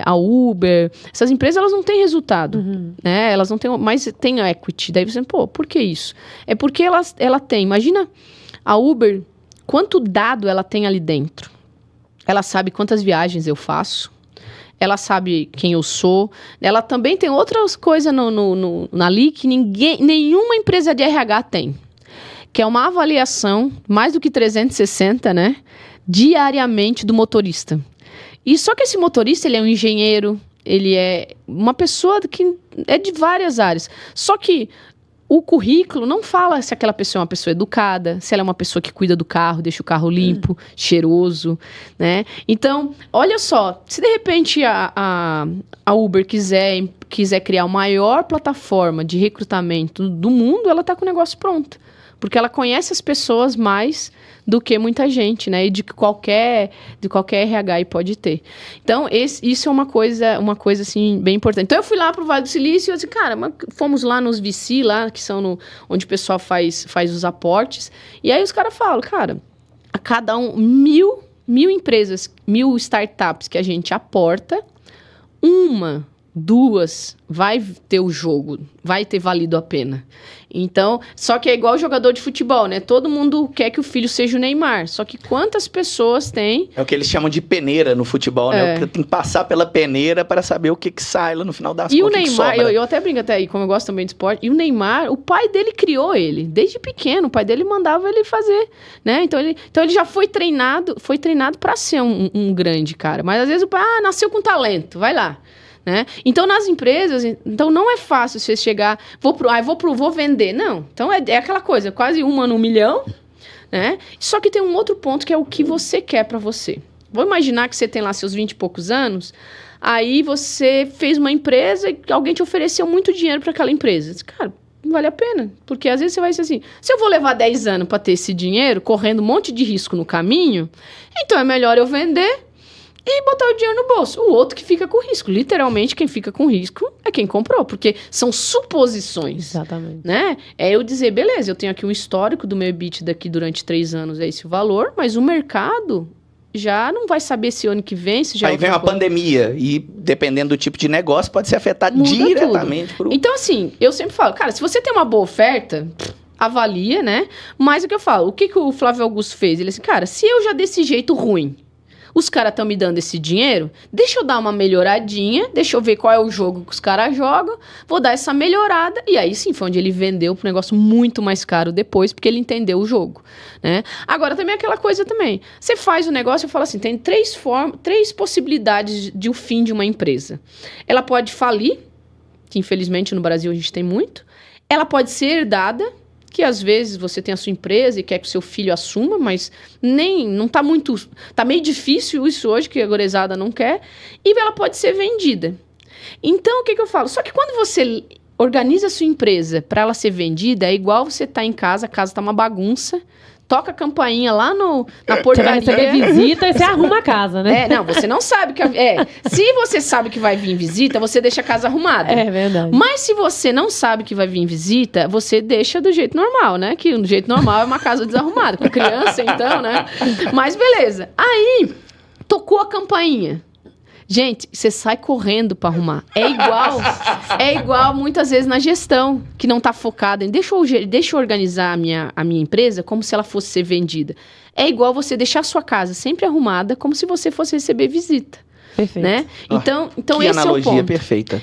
B: a Uber, essas empresas, elas não têm resultado, né? Elas não têm, mas tem equity. Daí você, por que isso? É porque ela tem, imagina a Uber, quanto dado ela tem ali dentro. Ela sabe quantas viagens eu faço, ela sabe quem eu sou, ela também tem outras coisas ali que nenhuma empresa de RH tem. Que é uma avaliação, mais do que 360, né, diariamente do motorista. E só que esse motorista, ele é um engenheiro, ele é uma pessoa que é de várias áreas. Só que o currículo não fala se aquela pessoa é uma pessoa educada, se ela é uma pessoa que cuida do carro, deixa o carro limpo, cheiroso, né? Então, olha só, se de repente a Uber quiser criar a maior plataforma de recrutamento do mundo, ela está com o negócio pronto. Porque ela conhece as pessoas mais do que muita gente, né? E de qualquer RH aí pode ter. Então, isso é uma coisa assim, bem importante. Então, eu fui lá pro Vale do Silício e eu disse, cara, fomos lá nos VC, lá, que são onde o pessoal faz os aportes. E aí os caras falam, cara, a cada 1.000 empresas, 1.000 startups que a gente aporta, 2 vai ter o jogo, vai ter valido a pena. Então, só que é igual jogador de futebol, né? Todo mundo quer que o filho seja o Neymar. Só que quantas pessoas tem...
A: É o que eles chamam de peneira no futebol, né? Tem que passar pela peneira para saber o que sai lá no final das contas.
B: E o Neymar, eu até brinco até aí, como eu gosto também de esporte, e o Neymar, o pai dele criou ele. Desde pequeno, o pai dele mandava ele fazer, né? Então ele já foi treinado para ser um grande cara. Mas às vezes o pai, nasceu com talento, vai lá. Né? Então, nas empresas, não é fácil você chegar, vou vender. Não. Então, é aquela coisa, quase 1 no 1.000.000, né? Só que tem um outro ponto que é o que você quer para você. Vou imaginar que você tem lá seus 20 e poucos anos, aí você fez uma empresa e alguém te ofereceu muito dinheiro para aquela empresa. Cara, não vale a pena. Porque às vezes você vai ser assim, se eu vou levar 10 anos para ter esse dinheiro, correndo um monte de risco no caminho, então é melhor eu vender e botar o dinheiro no bolso. O outro que fica com risco. Literalmente, quem fica com risco é quem comprou, porque são suposições.
C: Exatamente.
B: Né? É eu dizer, beleza, eu tenho aqui um histórico do meu EBITDA daqui durante 3 anos, é esse o valor, mas o mercado já não vai saber se ano que vem, se já...
A: Aí vem uma pandemia e, dependendo do tipo de negócio, pode ser afetado diretamente.
B: Então, assim, eu sempre falo, cara, se você tem uma boa oferta... avalia, né? Mas o que eu falo, o que o Flávio Augusto fez? Ele assim, cara, se eu já desse jeito ruim, os caras estão me dando esse dinheiro, deixa eu dar uma melhoradinha, deixa eu ver qual é o jogo que os caras jogam, vou dar essa melhorada, e aí sim, foi onde ele vendeu pro negócio muito mais caro depois, porque ele entendeu o jogo, né? Agora, também aquela coisa também, você faz o negócio e fala assim, tem 3 possibilidades de o fim de uma empresa. Ela pode falir, que infelizmente no Brasil a gente tem muito, ela pode ser herdada, que às vezes você tem a sua empresa e quer que o seu filho assuma, mas não tá muito... Tá meio difícil isso hoje, que a gurizada não quer. E ela pode ser vendida. Então, o que eu falo? Só que quando você organiza a sua empresa para ela ser vendida, é igual você tá em casa, a casa tá uma bagunça, toca a campainha lá na portaria.
C: Você vai receber visita e você arruma a casa, né?
B: Não, você não sabe que... se você sabe que vai vir visita, você deixa a casa arrumada.
C: É verdade.
B: Mas se você não sabe que vai vir visita, você deixa do jeito normal, né? Que do jeito normal é uma casa desarrumada. Com criança, então, né? Mas beleza. Aí, tocou a campainha. Gente, você sai correndo para arrumar. É igual muitas vezes na gestão, que não está focada em... Deixa eu organizar a minha empresa como se ela fosse ser vendida. É igual você deixar a sua casa sempre arrumada, como se você fosse receber visita.
C: Perfeito.
B: Né? Então
A: que
B: esse
A: analogia
B: é o ponto.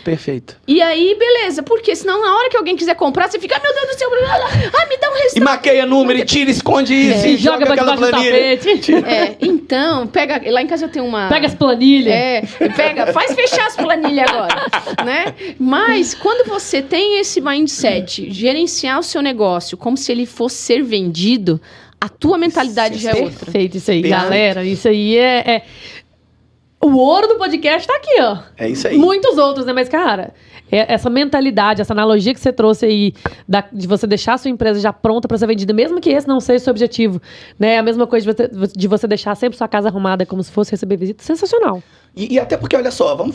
A: perfeita.
B: E aí, beleza. Porque senão, na hora que alguém quiser comprar, você fica, meu Deus do céu, me dá um restante.
A: E maqueia número, e tira, esconde isso, e joga
C: pra
A: aquela
C: debaixo do
A: planilha.
C: tapete.
B: Então, pega... Lá em casa eu tenho uma...
C: Pega as planilhas.
B: Faz fechar as planilhas agora, né? Mas, quando você tem esse mindset, gerenciar o seu negócio como se ele fosse ser vendido, a tua mentalidade já é outra.
C: Perfeito, isso aí. Galera, isso aí o ouro do podcast tá aqui, ó.
A: É isso aí.
C: Muitos outros, né? Mas, cara, essa mentalidade, essa analogia que você trouxe aí, de você deixar a sua empresa já pronta para ser vendida, mesmo que esse não seja o seu objetivo, né? A mesma coisa de você deixar sempre sua casa arrumada como se fosse receber visita, sensacional.
A: E até porque, olha só,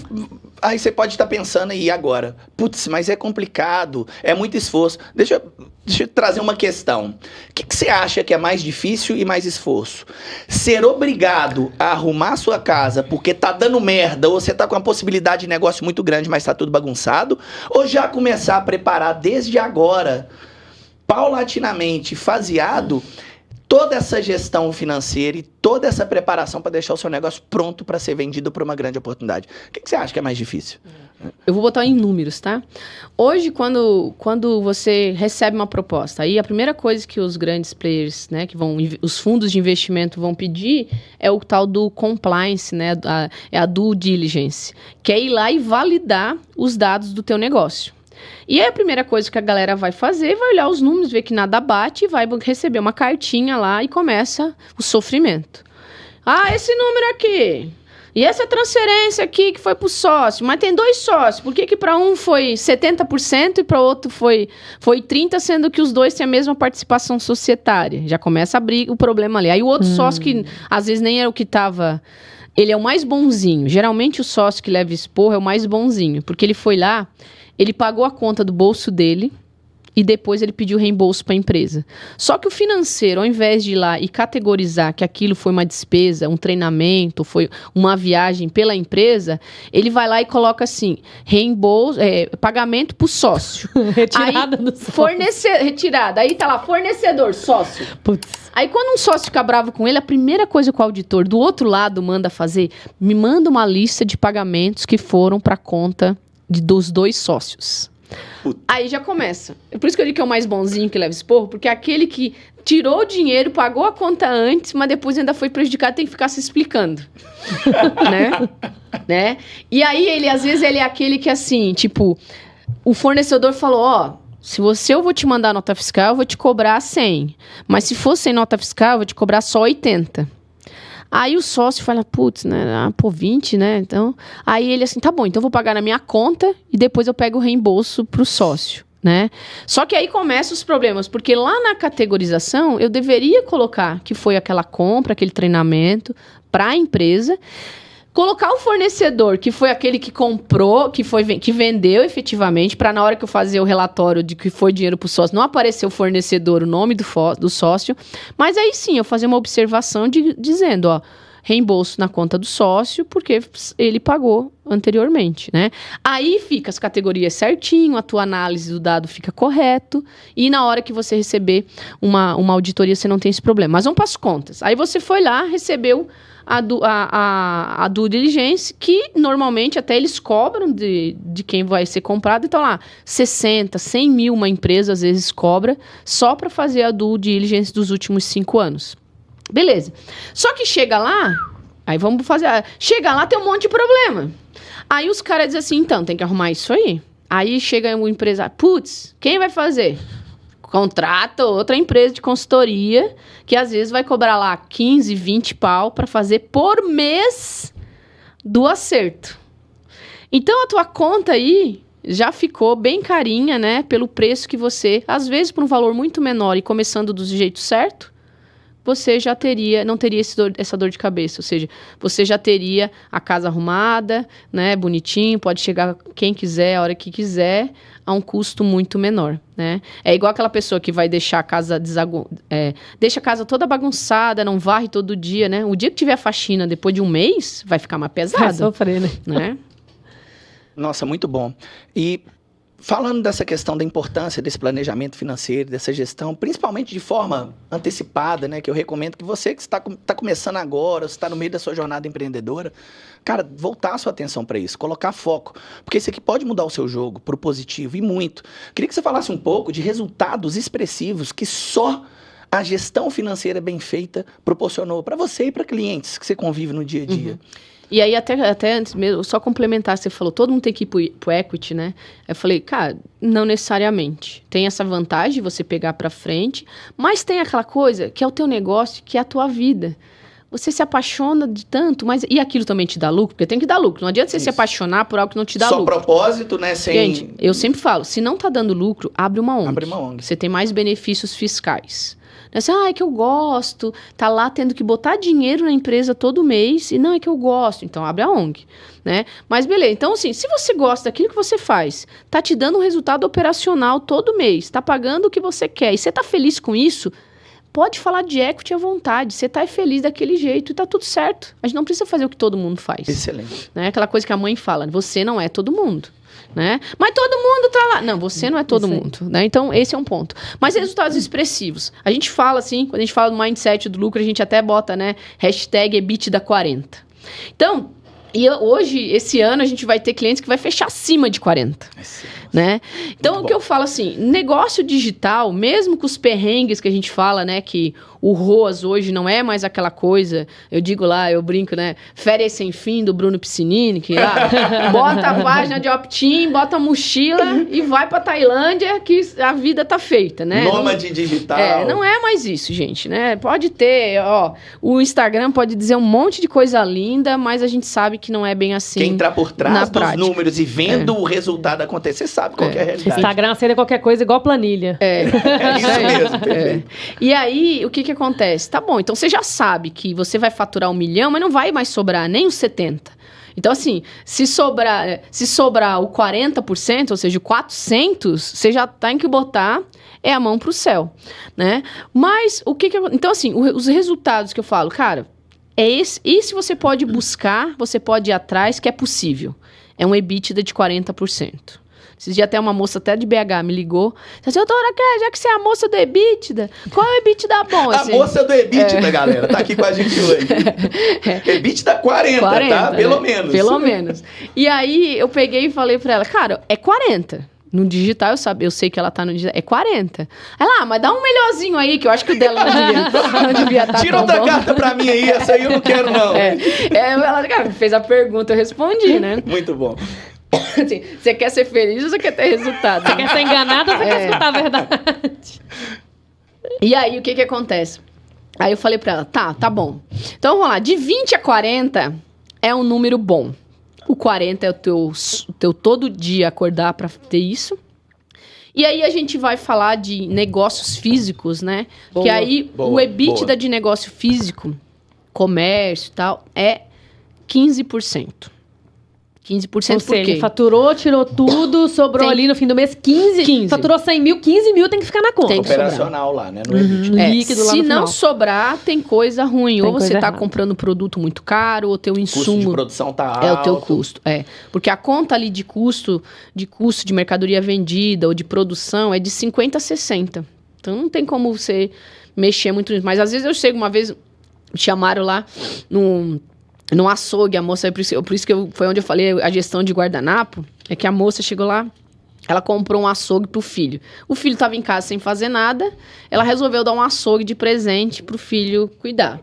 A: aí você pode estar pensando aí agora, putz, mas é complicado, é muito esforço. Deixa eu trazer uma questão. O que você acha que é mais difícil e mais esforço? Ser obrigado a arrumar a sua casa porque tá dando merda, ou você tá com uma possibilidade de negócio muito grande, mas tá tudo bagunçado, ou já começar a preparar desde agora, paulatinamente, faseado, toda essa gestão financeira e toda essa preparação para deixar o seu negócio pronto para ser vendido para uma grande oportunidade. O que você acha que é mais difícil?
B: Eu vou botar em números, tá? Hoje, quando você recebe uma proposta, aí a primeira coisa que os grandes players, né, os fundos de investimento vão pedir é o tal do compliance, né, é a due diligence, que é ir lá e validar os dados do teu negócio. E aí a primeira coisa que a galera vai fazer, vai olhar os números, ver que nada bate e vai receber uma cartinha lá e começa o sofrimento. Ah, esse número aqui. E essa transferência aqui que foi pro sócio, mas tem 2 sócios. Por que para um foi 70% e para outro foi 30%, sendo que os dois têm a mesma participação societária? Já começa a abrir o problema ali. Aí o outro sócio que às vezes nem era o que estava... Ele é o mais bonzinho. Geralmente o sócio que leva esporro é o mais bonzinho, porque ele foi lá, ele pagou a conta do bolso dele e depois ele pediu reembolso para a empresa. Só que o financeiro, ao invés de ir lá e categorizar que aquilo foi uma despesa, um treinamento, foi uma viagem pela empresa, ele vai lá e coloca assim, reembolso, pagamento para o sócio.
C: Retirada
B: aí,
C: do sócio.
B: Retirada. Aí tá lá, fornecedor, sócio.
C: Putz.
B: Aí quando um sócio fica bravo com ele, a primeira coisa que o auditor do outro lado manda fazer, me manda uma lista de pagamentos que foram para a conta dos 2 sócios. Aí já começa. É por isso que eu digo que é o mais bonzinho que leva esporro, porque é aquele que tirou o dinheiro, pagou a conta antes, mas depois ainda foi prejudicado, tem que ficar se explicando. né? E aí, às vezes, ele é aquele que, assim, tipo, o fornecedor falou, ó, se eu vou te mandar nota fiscal, eu vou te cobrar 100. Mas se for sem nota fiscal, eu vou te cobrar só 80. Aí o sócio fala, putz, né, 20, né, então... Aí ele assim, tá bom, então eu vou pagar na minha conta e depois eu pego o reembolso pro sócio, né? Só que aí começam os problemas, porque lá na categorização eu deveria colocar que foi aquela compra, aquele treinamento para a empresa, colocar o fornecedor, que foi aquele que comprou, que vendeu efetivamente, para na hora que eu fazer o relatório de que foi dinheiro para o sócio, não aparecer o fornecedor, o nome do sócio, mas aí sim, eu fazer uma observação dizendo, ó, reembolso na conta do sócio, porque ele pagou anteriormente, né? Aí fica as categorias certinho, a tua análise do dado fica correto, e na hora que você receber uma auditoria, você não tem esse problema. Mas vamos para as contas. Aí você foi lá, recebeu a due diligence, que normalmente até eles cobram de quem vai ser comprado. Então lá, 60, 100 mil uma empresa às vezes cobra só para fazer a due diligence dos últimos 5 anos. Beleza. Só que chega lá, aí vamos fazer... Chega lá, tem um monte de problema. Aí os caras dizem assim, então, tem que arrumar isso aí. Aí chega o empresário, putz, quem vai fazer? Contrata outra empresa de consultoria, que às vezes vai cobrar lá 15, 20 pau para fazer por mês do acerto. Então, a tua conta aí já ficou bem carinha, né? Pelo preço que você, às vezes por um valor muito menor e começando do jeito certo, você já não teria essa dor de cabeça. Ou seja, você já teria a casa arrumada, né, bonitinho, pode chegar quem quiser, a hora que quiser, a um custo muito menor, né? É igual aquela pessoa que vai deixar a casa deixa a casa toda bagunçada, não varre todo dia, né? O dia que tiver a faxina depois de um mês, vai ficar mais pesado.
C: Vai sofrer, né?
A: Nossa, muito bom. E falando dessa questão da importância desse planejamento financeiro, dessa gestão, principalmente de forma antecipada, né? Que eu recomendo que você que está começando agora, você está no meio da sua jornada empreendedora, cara, voltar a sua atenção para isso, colocar foco. Porque isso aqui pode mudar o seu jogo pro positivo e muito. Queria que você falasse um pouco de resultados expressivos que só a gestão financeira bem feita proporcionou para você e para clientes que você convive no dia a dia.
B: Uhum. E aí, até antes mesmo, só complementar, você falou, todo mundo tem que ir pro equity, né? Eu falei, cara, não necessariamente. Tem essa vantagem de você pegar pra frente, mas tem aquela coisa que é o teu negócio, que é a tua vida. Você se apaixona de tanto, mas... E aquilo também te dá lucro? Porque tem que dar lucro. Não adianta você se apaixonar por algo que não te dá lucro.
A: Só propósito, né?
B: Gente, eu sempre falo, se não tá dando lucro, abre uma ONG.
A: Abre uma ONG.
B: Você tem mais benefícios fiscais. Assim, é que eu gosto, tá lá tendo que botar dinheiro na empresa todo mês, e não, é que eu gosto, então abre a ONG, né? Mas beleza, então assim, se você gosta daquilo que você faz, tá te dando um resultado operacional todo mês, tá pagando o que você quer, e você tá feliz com isso, pode falar de equity à vontade, você tá feliz daquele jeito e tá tudo certo. A gente não precisa fazer o que todo mundo faz.
A: Excelente.
B: Né? Aquela coisa que a mãe fala, você não é todo mundo. Né? Mas todo mundo tá lá. Não, você não é todo mundo, né? Então, esse é um ponto. Mas resultados expressivos. A gente fala assim, quando a gente fala do mindset do lucro, a gente até bota, né? #EBITDA40. Então, E hoje, esse ano, a gente vai ter clientes que vai fechar acima de 40. Né? Então, o que eu falo assim, negócio digital, mesmo com os perrengues que a gente fala, né, que o ROAS hoje não é mais aquela coisa, eu digo lá, eu brinco, né, férias sem fim do Bruno Piscinini, que lá, bota a página de opt-in, bota a mochila e vai pra Tailândia que a vida tá feita, né?
A: Nômade digital.
B: Não é mais isso, gente, né? Pode ter, o Instagram pode dizer um monte de coisa linda, mas a gente sabe que não é bem assim.
A: Quem tá por trás dos
B: prática.
A: Números e vendo o resultado acontecer, sabe qual que é a realidade.
C: Instagram aceita qualquer coisa igual planilha.
A: É isso mesmo, perfeito.
B: E aí, o que acontece? Tá bom, então você já sabe que você vai faturar 1 milhão, mas não vai mais sobrar nem os 70. Então, assim, se sobrar o 40%, ou seja, o 400, você já tem que botar a mão pro céu, né? Mas, então, assim, os resultados que eu falo, cara, é esse, e se você pode buscar, você pode ir atrás, que é possível. É um EBITDA de 40%. Esses dias até uma moça até de BH me ligou. Disse, doutora, já que você é a moça do EBITDA, qual é o EBITDA bom?
A: A moça do EBITDA, galera, tá aqui com a gente hoje. EBITDA 40, tá? Pelo menos.
B: Pelo menos. E aí, eu peguei e falei pra ela, cara, é 40. No digital, eu sei que ela tá no digital, é 40. Ela, mas dá um melhorzinho aí, que eu acho que o dela não devia estar
A: Tira outra carta pra mim aí, essa aí eu não quero, não.
B: Ela, cara, fez a pergunta, eu respondi, né?
A: Muito bom.
B: Assim, você quer ser feliz ou você quer ter resultado?
C: Você quer ser enganada ou você quer escutar a verdade?
B: E aí, o que acontece? Aí eu falei pra ela, tá bom. Então, vamos lá, de 20 a 40 é um número bom. O 40 é o teu todo dia acordar pra ter isso. E aí, a gente vai falar de negócios físicos, né?
A: Boa,
B: que aí, o EBITDA
A: boa.
B: de negócio físico, comércio e tal, é 15%. 15%
C: Ou
B: por
C: seja,
B: quê?
C: faturou, tirou tudo, sobrou ali no fim do mês 15. Faturou 100 mil, 15 mil tem que ficar na conta.
B: Tem que
A: Operacional lá, né? No EBITDA.
C: Líquido lá
B: se
C: no
B: não
C: final.
B: sobrar, tem coisa ruim.
C: Tem
B: Ou você
C: coisa
B: tá
C: errada.
B: comprando produto muito caro, ou teu
A: O custo
B: insumo
A: de produção tá alto.
B: é o teu custo. Porque a conta ali de custo de mercadoria vendida ou de produção é de 50 a 60. Então não tem como você mexer muito nisso. Mas às vezes eu chego, uma vez me chamaram lá num açougue, a moça, por isso que foi onde eu falei a gestão de guardanapo, é que a moça chegou lá, ela comprou um açougue pro filho. O filho estava em casa sem fazer nada, ela resolveu dar um açougue de presente pro filho cuidar.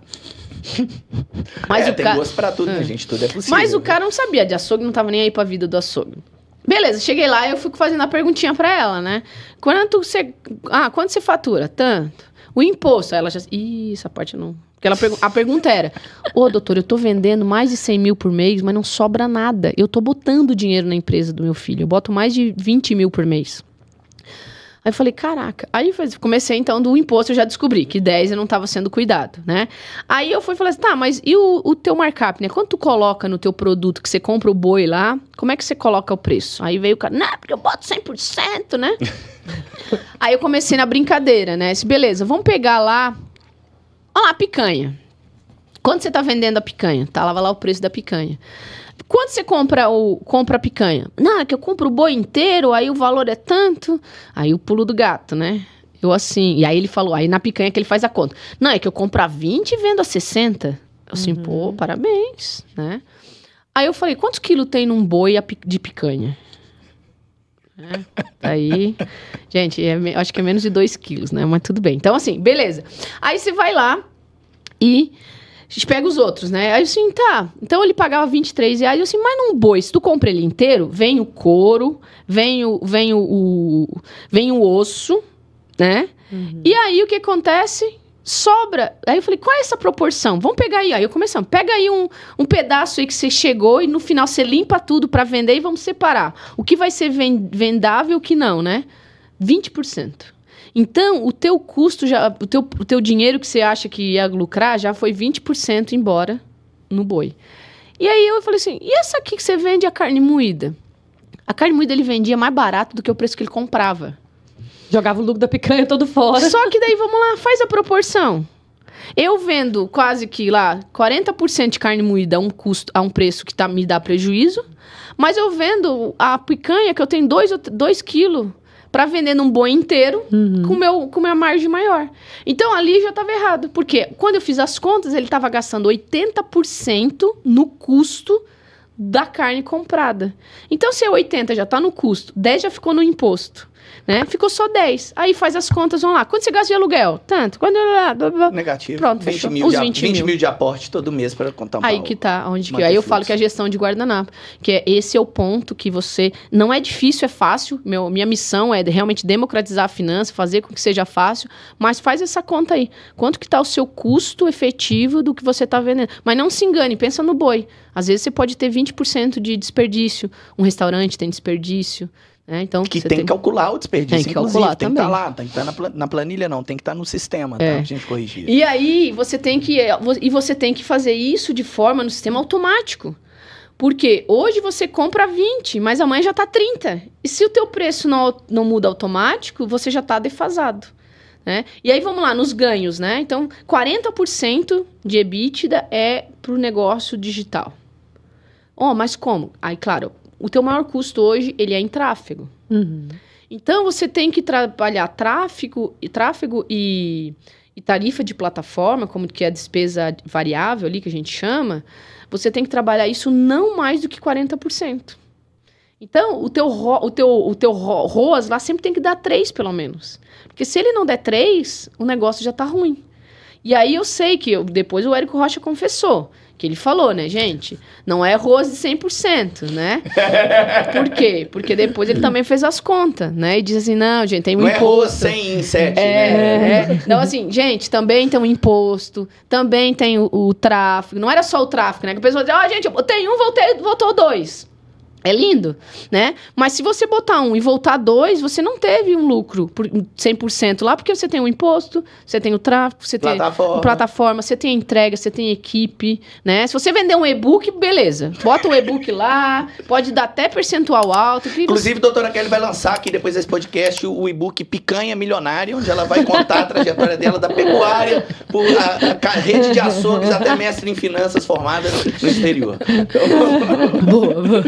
B: Mas
A: tem gosto pra tudo, né, gente? Tudo é possível.
B: Mas o cara não sabia de açougue, não tava nem aí pra vida do açougue. Beleza, cheguei lá e eu fico fazendo a perguntinha pra ela, né? Quanto você fatura? Tanto. O imposto, aí ela já... Ih, essa parte não... Porque a pergunta era, doutor, eu tô vendendo mais de 100 mil por mês, mas não sobra nada. Eu tô botando dinheiro na empresa do meu filho. Eu boto mais de 20 mil por mês. Aí eu falei, caraca. Aí comecei, então, do imposto, eu já descobri que 10 eu não estava sendo cuidado, né? Aí eu fui e falei assim, tá, mas e o teu markup, né? Quanto tu coloca no teu produto, que você compra o boi lá, como é que você coloca o preço? Aí veio o cara, não, porque eu boto 100%, né? Aí eu comecei na brincadeira, né? Disse, beleza, vamos pegar lá, olha lá, a picanha. Quanto você tá vendendo a picanha? Tá lá o preço da picanha. Quanto você compra a picanha? Não, é que eu compro o boi inteiro, aí o valor é tanto. Aí o pulo do gato, né? Eu assim, e aí ele falou, aí na picanha que ele faz a conta. Não, é que eu compro a 20 e vendo a 60. Eu assim, pô, parabéns, né? Aí eu falei, quantos quilos tem num boi de picanha? Aí, gente, acho que é menos de 2 quilos, né? Mas tudo bem. Então, assim, beleza. Aí você vai lá e a gente pega os outros, né? Aí assim, tá. Então ele pagava 23 reais. Eu assim, mas num boi, se tu compra ele inteiro, vem o couro, vem o osso, né? E aí o que acontece? Sobra. Aí eu falei, qual é essa proporção? Vamos pegar aí. Aí eu começamos, pega aí um pedaço aí que você chegou e no final você limpa tudo para vender e vamos separar. O que vai ser vendável e o que não, né? 20%. Então, o teu custo, o teu dinheiro que você acha que ia lucrar, já foi 20% embora no boi. E aí eu falei assim, e essa aqui que você vende a carne moída? A carne moída ele vendia mais barato do que o preço que ele comprava.
C: Jogava o lucro da picanha todo fora.
B: Só que daí, vamos lá, faz a proporção. Eu vendo quase que lá 40% de carne moída a um preço que me dá prejuízo, mas eu vendo a picanha que eu tenho 2 quilos para vender num boi inteiro com minha margem maior. Então, ali já estava errado. Porque quando eu fiz as contas, ele estava gastando 80% no custo da carne comprada. Então, se é 80 já está no custo, 10 já ficou no imposto, né? Ficou só 10. Aí faz as contas, vão lá. Quanto você gasta de aluguel? Tanto. Quando...
A: Negativo.
B: Pronto,
A: 20
B: fechou.
A: mil,
B: Os
A: de,
B: 20
A: mil de aporte todo mês para contar
B: Aí que tá, onde que...
A: manter
B: Aí eu
A: fluxo.
B: falo que é a gestão de guardanapo. Que esse é o ponto que você... Não é difícil, é fácil. Minha missão é realmente democratizar a finança, fazer com que seja fácil. Mas faz essa conta aí. Quanto que tá o seu custo efetivo do que você tá vendendo? Mas não se engane, pensa no boi. Às vezes você pode ter 20% de desperdício. Um restaurante tem desperdício. Então,
A: Que
B: você
A: tem que calcular o desperdício,
B: Tem que
A: inclusive.
B: calcular
A: Tem que estar
B: também.
A: lá, tem que estar na planilha, não. Tem que estar no sistema, tá? Pra gente corrigir.
B: E aí, você tem que fazer isso de forma no sistema automático. Porque hoje você compra 20, mas amanhã já tá 30. E se o teu preço não muda automático, você já tá defasado. Né? E aí, vamos lá, nos ganhos, né? Então, 40% de EBITDA é pro negócio digital. Mas como? Aí, claro, o teu maior custo hoje, ele é em tráfego.
C: Uhum.
B: Então, você tem que trabalhar tráfego e tarifa de plataforma, como que é a despesa variável ali, que a gente chama, você tem que trabalhar isso não mais do que 40%. Então, o teu ROAS lá sempre tem que dar 3, pelo menos. Porque se ele não der 3, o negócio já tá ruim. E aí eu sei que depois o Érico Rocha confessou, que ele falou, né, gente? Não é ROAS de 100%, né? Por quê? Porque depois ele também fez as contas, né? E diz assim, não, gente, tem um
A: não
B: imposto.
A: Não é ROAS 100 em 7, né?
B: Então, assim, gente, também tem um imposto, também tem o tráfego. Não era só o tráfego, né? Que a pessoa diz, gente, eu botei um, voltou 2. É lindo, né? Mas se você botar 1 e voltar 2, você não teve um lucro por 100% lá, porque você tem o imposto, você tem o tráfego, você tem plataforma, você tem a entrega, você tem equipe, né? Se você vender um e-book, beleza. Bota o e-book lá, pode dar até percentual alto.
A: Inclusive, a doutora Kelly vai lançar aqui, depois desse podcast, o e-book Picanha Milionária, onde ela vai contar a trajetória dela da pecuária, por a rede de açougues até mestre em finanças formada no exterior.
C: Boa.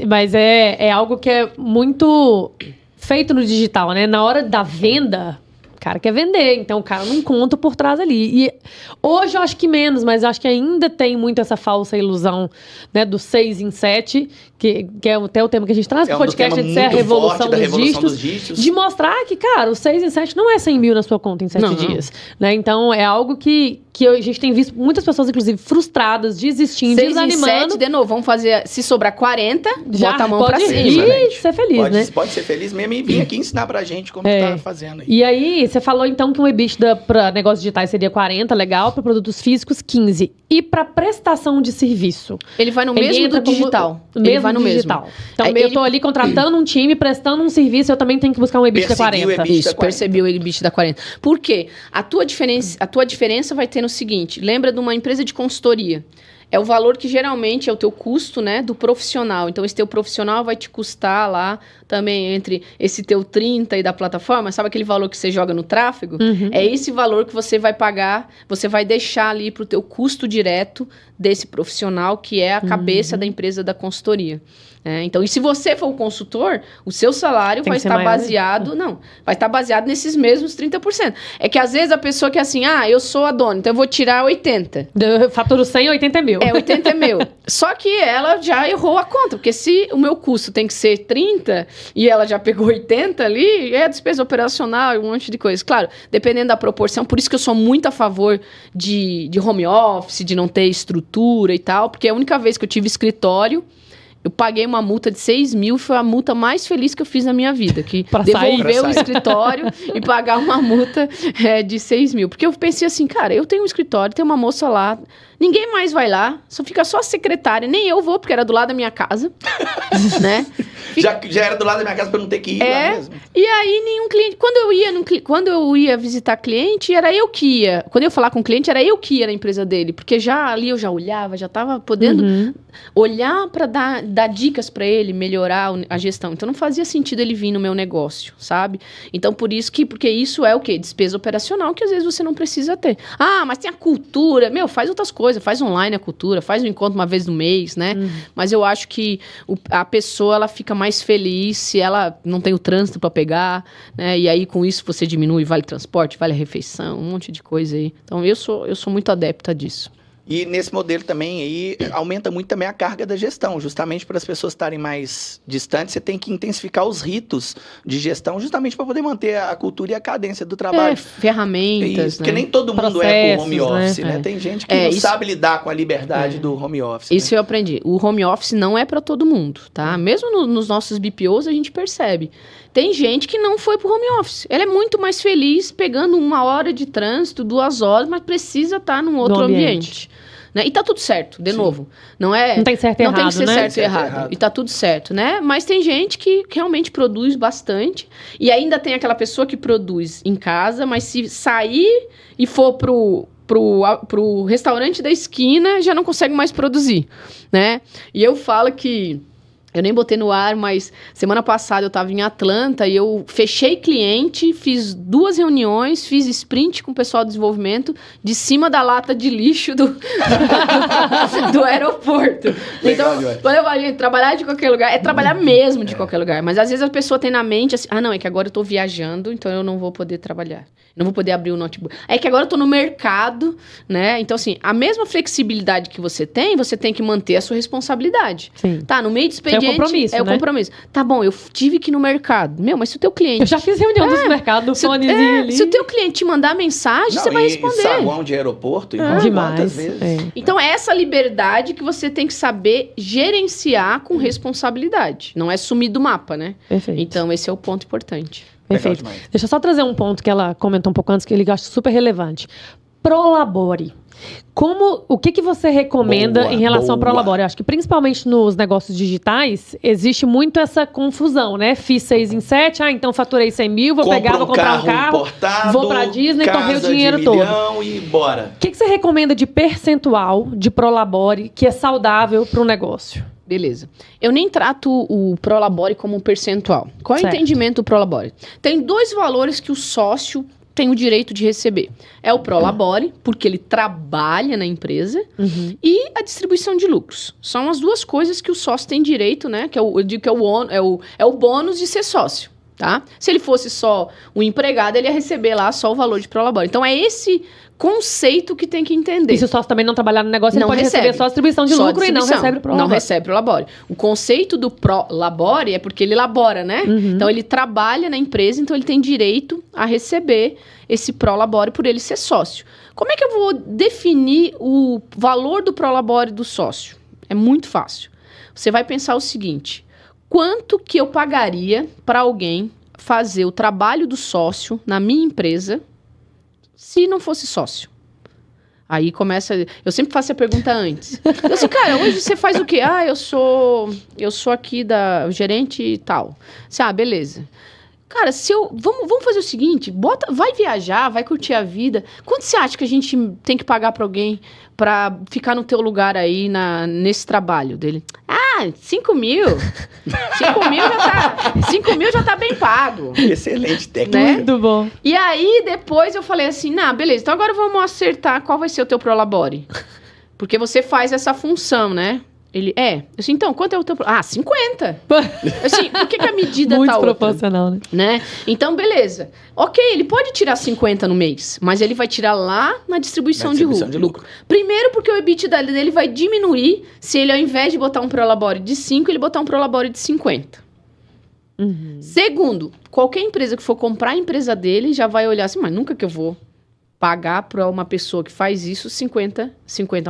C: Mas é algo que é muito feito no digital, né? Na hora da venda, o cara quer vender, então o cara não conta por trás ali. E hoje eu acho que menos, mas eu acho que ainda tem muito essa falsa ilusão, né, do 6 em 7, que é até o tema que a gente traz no podcast, de ser a revolução dos dígitos, de mostrar que, cara, o 6 em 7 não é 100 mil na sua conta em 7 dias. Né? Então, é algo que a gente tem visto muitas pessoas, inclusive, frustradas, desistindo,
B: 6
C: desanimando.
B: 6 em 7, de novo, vamos fazer, se sobrar 40,
C: já
B: bota a mão pra cima.
C: E ser feliz, né?
A: Pode ser feliz mesmo e vir aqui ensinar pra gente como tá fazendo aí.
C: E aí, você falou então que o EBITDA para negócios digitais seria 40, legal, para produtos físicos 15. E para prestação de serviço?
B: Ele vai no mesmo do digital. Ele vai no
C: digital.
B: mesmo.
C: Então, eu tô ali contratando um time, prestando um serviço, eu também tenho que buscar um EBITDA 40.
B: Isso, percebi o EBITDA 40. Por quê? A tua diferença vai ter no seguinte, lembra de uma empresa de consultoria. É o valor que geralmente é o teu custo, né, do profissional. Então, esse teu profissional vai te custar lá também entre esse teu 30 e da plataforma. Sabe aquele valor que você joga no tráfego?
C: Uhum.
B: É esse valor que você vai pagar, você vai deixar ali para o teu custo direto desse profissional, que é a cabeça da empresa da consultoria. Então, e se você for o consultor, o seu salário vai estar baseado... Não, vai estar baseado nesses mesmos 30%. É que às vezes a pessoa quer assim, eu sou a dona, então eu vou tirar 80.
C: Eu faturo 100, 80 é meu.
B: 80 é meu. Só que ela já errou a conta, porque se o meu custo tem que ser 30 e ela já pegou 80 ali, é despesa operacional e um monte de coisa. Claro, dependendo da proporção, por isso que eu sou muito a favor de home office, de não ter estrutura e tal, porque a única vez que eu tive escritório, eu paguei uma multa de 6 mil, foi a multa mais feliz que eu fiz na minha vida. Que devolver o escritório e pagar uma multa de 6 mil. Porque eu pensei assim, cara, eu tenho um escritório, tem uma moça lá, ninguém mais vai lá, fica só a secretária, nem eu vou, porque era do lado da minha casa, né?
A: Já era do lado da minha casa pra não ter que ir lá mesmo.
B: E aí nenhum cliente... Quando eu ia visitar cliente, era eu que ia. Quando eu ia falar com o cliente, era eu que ia na empresa dele. Porque já ali eu já olhava, já tava podendo olhar pra dar dicas pra ele, melhorar a gestão. Então não fazia sentido ele vir no meu negócio, sabe? Então porque isso é o quê? Despesa operacional que às vezes você não precisa ter. Mas tem a cultura. Faz outras coisas. Faz online a cultura. Faz um encontro uma vez no mês, né? Mas eu acho que a pessoa, ela fica mais feliz se ela não tem o trânsito para pegar, né? E aí com isso você diminui vale transporte, vale refeição, um monte de coisa aí. Então eu sou muito adepta disso.
A: E nesse modelo também aí aumenta muito também a carga da gestão, justamente para as pessoas estarem mais distantes, você tem que intensificar os ritos de gestão, justamente para poder manter a cultura e a cadência do trabalho.
B: Ferramentas,
A: Porque nem todo mundo
C: Processos,
A: pro home office, né?
C: É.
A: Tem gente que não sabe lidar com a liberdade do home office.
B: Isso eu aprendi. O home office não é para todo mundo, tá? Mesmo nos nossos BPOs a gente percebe. Tem gente que não foi pro home office. Ela é muito mais feliz pegando 1 hora de trânsito, 2 horas, mas precisa estar num outro ambiente. Né? E tá tudo certo, de novo. Não
C: tem certo e
B: não
C: errado,
B: tem que ser
C: né?
B: certo e errado. E tá tudo certo, né? Mas tem gente que realmente produz bastante. E ainda tem aquela pessoa que produz em casa, mas se sair e for pro restaurante da esquina, já não consegue mais produzir, né? E eu falo que... Eu nem botei no ar, mas semana passada eu estava em Atlanta e eu fechei cliente, fiz 2 reuniões, fiz sprint com o pessoal do desenvolvimento de cima da lata de lixo do aeroporto.
A: Legal,
B: então, quando eu falo, gente, trabalhar de qualquer lugar, é trabalhar mesmo de qualquer lugar. Mas às vezes a pessoa tem na mente assim, não, é que agora eu estou viajando, então eu não vou poder trabalhar. Não vou poder abrir o notebook. É que agora eu tô no mercado, né? Então, assim, a mesma flexibilidade que você tem que manter a sua responsabilidade.
C: Sim.
B: Tá, no meio do expediente...
C: É o compromisso,
B: o
C: né?
B: compromisso. Tá bom, eu tive que ir no mercado. Meu, mas se o teu cliente...
C: Eu já fiz reunião dos mercados, do fonezinho ali.
B: Se o teu cliente te mandar mensagem, você vai responder.
A: E saguão de aeroporto, quantas
C: Demais.
A: vezes?
B: Então, é essa liberdade que você tem que saber gerenciar com responsabilidade. Não é sumir do mapa, né?
C: Perfeito.
B: Então, esse é o ponto importante.
C: Perfeito. Deixa eu só trazer um ponto que ela comentou um pouco antes, que ele acha super relevante. Prolabore. O que você recomenda em relação ao Prolabore? Eu acho que principalmente nos negócios digitais, existe muito essa confusão, né? Fiz 6 em 7, então faturei 100 mil, vou comprar um carro,
A: importado,
C: vou pra Disney, torrei o dinheiro todo.
A: E bora.
C: O que você recomenda de percentual de Prolabore que é saudável para o negócio?
B: Beleza. Eu nem trato o Prolabore como um percentual. Qual é o entendimento do Prolabore? Tem 2 valores que o sócio tem o direito de receber. É o Prolabore, porque ele trabalha na empresa, e a distribuição de lucros. São as 2 coisas que o sócio tem direito, né? Eu digo que é o bônus de ser sócio, tá? Se ele fosse só um empregado, ele ia receber lá só o valor de Prolabore. Então, é esse conceito que tem que entender.
C: E se o sócio também não trabalhar no negócio, ele pode receber só a distribuição de lucro e não recebe o Prolabore.
B: Não recebe o Prolabore. O conceito do Prolabore é porque ele elabora, né? Então, ele trabalha na empresa, então ele tem direito a receber esse Prolabore por ele ser sócio. Como é que eu vou definir o valor do Prolabore do sócio? É muito fácil. Você vai pensar o seguinte: quanto que eu pagaria para alguém fazer o trabalho do sócio na minha empresa se não fosse sócio? Aí começa... Eu sempre faço a pergunta antes. Eu assim, cara, hoje você faz o quê? Eu sou aqui da gerente e tal. Assim, beleza. Cara, vamos fazer o seguinte, vai viajar, vai curtir a vida. Quanto você acha que a gente tem que pagar para alguém para ficar no teu lugar aí nesse trabalho dele? 5 mil. 5 mil já tá bem pago.
A: Excelente técnica.
B: Né?
C: Muito bom.
B: E aí, depois eu falei assim, beleza, então agora vamos acertar qual vai ser o teu Prolabore. Porque você faz essa função, né? Ele, eu disse, então, quanto é o teu... 50. Assim, por que a medida
C: muito
B: tá outra?
C: Muito proporcional,
B: né? Então, beleza. Ok, ele pode tirar 50 no mês, mas ele vai tirar lá na distribuição de lucro. Primeiro, porque o EBITDA dele vai diminuir se ele, ao invés de botar um Prolabore de 5, ele botar um Prolabore de 50. Segundo, qualquer empresa que for comprar a empresa dele já vai olhar assim, mas nunca que eu vou pagar para uma pessoa que faz isso 50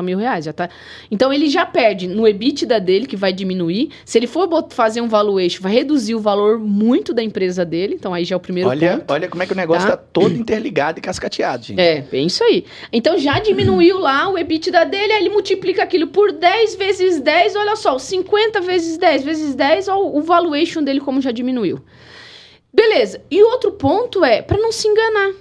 B: mil reais. Já tá. Então, ele já perde no EBITDA dele, que vai diminuir. Se ele for fazer um valuation, vai reduzir o valor muito da empresa dele. Então, aí já é o primeiro ponto.
A: Olha como é que o negócio está todo interligado e cascateado, gente.
B: É isso aí. Então, já diminuiu lá o EBITDA dele, aí ele multiplica aquilo por 10 vezes 10. Olha só, 50 vezes 10 vezes 10, olha o valuation dele como já diminuiu. Beleza. E outro ponto é, para não se enganar.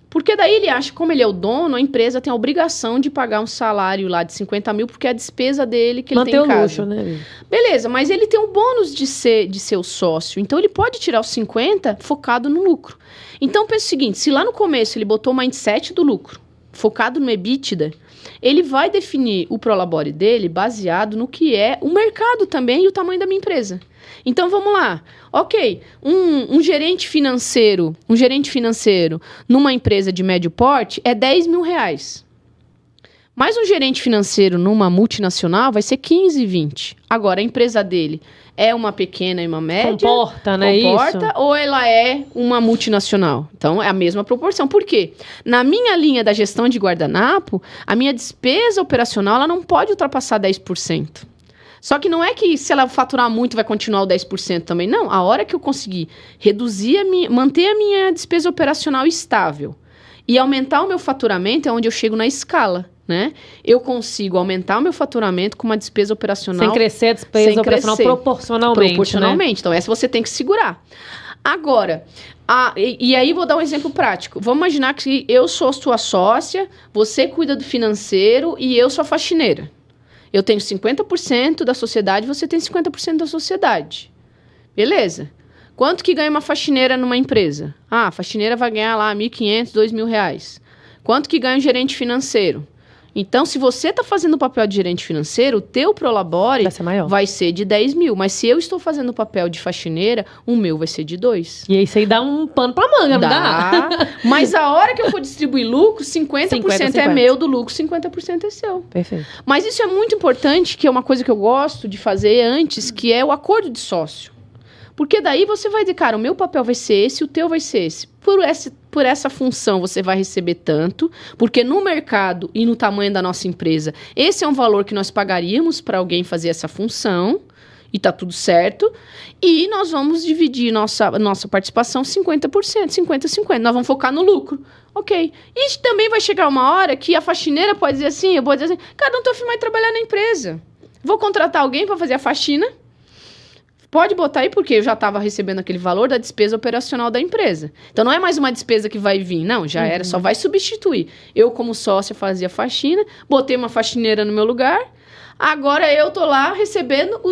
B: Porque daí ele acha que, como ele é o dono, a empresa tem a obrigação de pagar um salário lá de 50 mil, porque é a despesa dele que ele tem em casa.
C: Luxo, né?
B: Beleza, mas ele tem o bônus de ser o sócio. Então, ele pode tirar os 50 focado no lucro. Então, pensa o seguinte, se lá no começo ele botou o mindset do lucro, focado no EBITDA, ele vai definir o Prolabore dele baseado no que é o mercado também e o tamanho da minha empresa. Então, vamos lá. Ok, um gerente financeiro numa empresa de médio porte é 10 mil reais. Mas um gerente financeiro numa multinacional vai ser 15, 20. Agora, a empresa dele é uma pequena e uma média?
C: Comporta, né?
B: Comporta, ou ela é uma multinacional? Então, é a mesma proporção. Por quê? Na minha linha da gestão de guardanapo, a minha despesa operacional ela não pode ultrapassar 10%. Só que não é que se ela faturar muito vai continuar o 10% também. Não, a hora que eu conseguir reduzir manter a minha despesa operacional estável e aumentar o meu faturamento é onde eu chego na escala, né? Eu consigo aumentar o meu faturamento com uma despesa operacional...
C: Sem crescer a despesa operacional proporcionalmente,
B: proporcionalmente.
C: Né?
B: Então, essa você tem que segurar. Agora, e aí vou dar um exemplo prático. Vamos imaginar que eu sou sua sócia, você cuida do financeiro e eu sou a faxineira. Eu tenho 50% da sociedade, você tem 50% da sociedade. Beleza. Quanto que ganha uma faxineira numa empresa? A faxineira vai ganhar lá R$1.500, R$2.000. Quanto que ganha um gerente financeiro? Então, se você está fazendo o papel de gerente financeiro, o teu Prolabore vai ser de 10 mil. Mas se eu estou fazendo o papel de faxineira, o meu vai ser de 2.
C: E aí isso aí dá um pano pra manga, não dá?
B: Mas a hora que eu for distribuir lucro, 50% é meu do lucro, 50% é seu.
C: Perfeito.
B: Mas isso é muito importante, que é uma coisa que eu gosto de fazer antes, que é o acordo de sócio. Porque daí você vai dizer, cara, o meu papel vai ser esse, o teu vai ser esse. Por essa função você vai receber tanto, porque no mercado e no tamanho da nossa empresa, esse é um valor que nós pagaríamos para alguém fazer essa função, e tá tudo certo, e nós vamos dividir nossa participação 50%, 50-50, nós vamos focar no lucro. Ok. E também vai chegar uma hora que a faxineira pode dizer assim, eu vou dizer assim, cara, não tô afim mais de trabalhar na empresa. Vou contratar alguém para fazer a faxina. Pode botar aí, porque eu já estava recebendo aquele valor da despesa operacional da empresa. Então, não é mais uma despesa que vai vir. Não, já era, só vai substituir. Eu, como sócia, fazia faxina, botei uma faxineira no meu lugar. Agora, eu tô lá recebendo o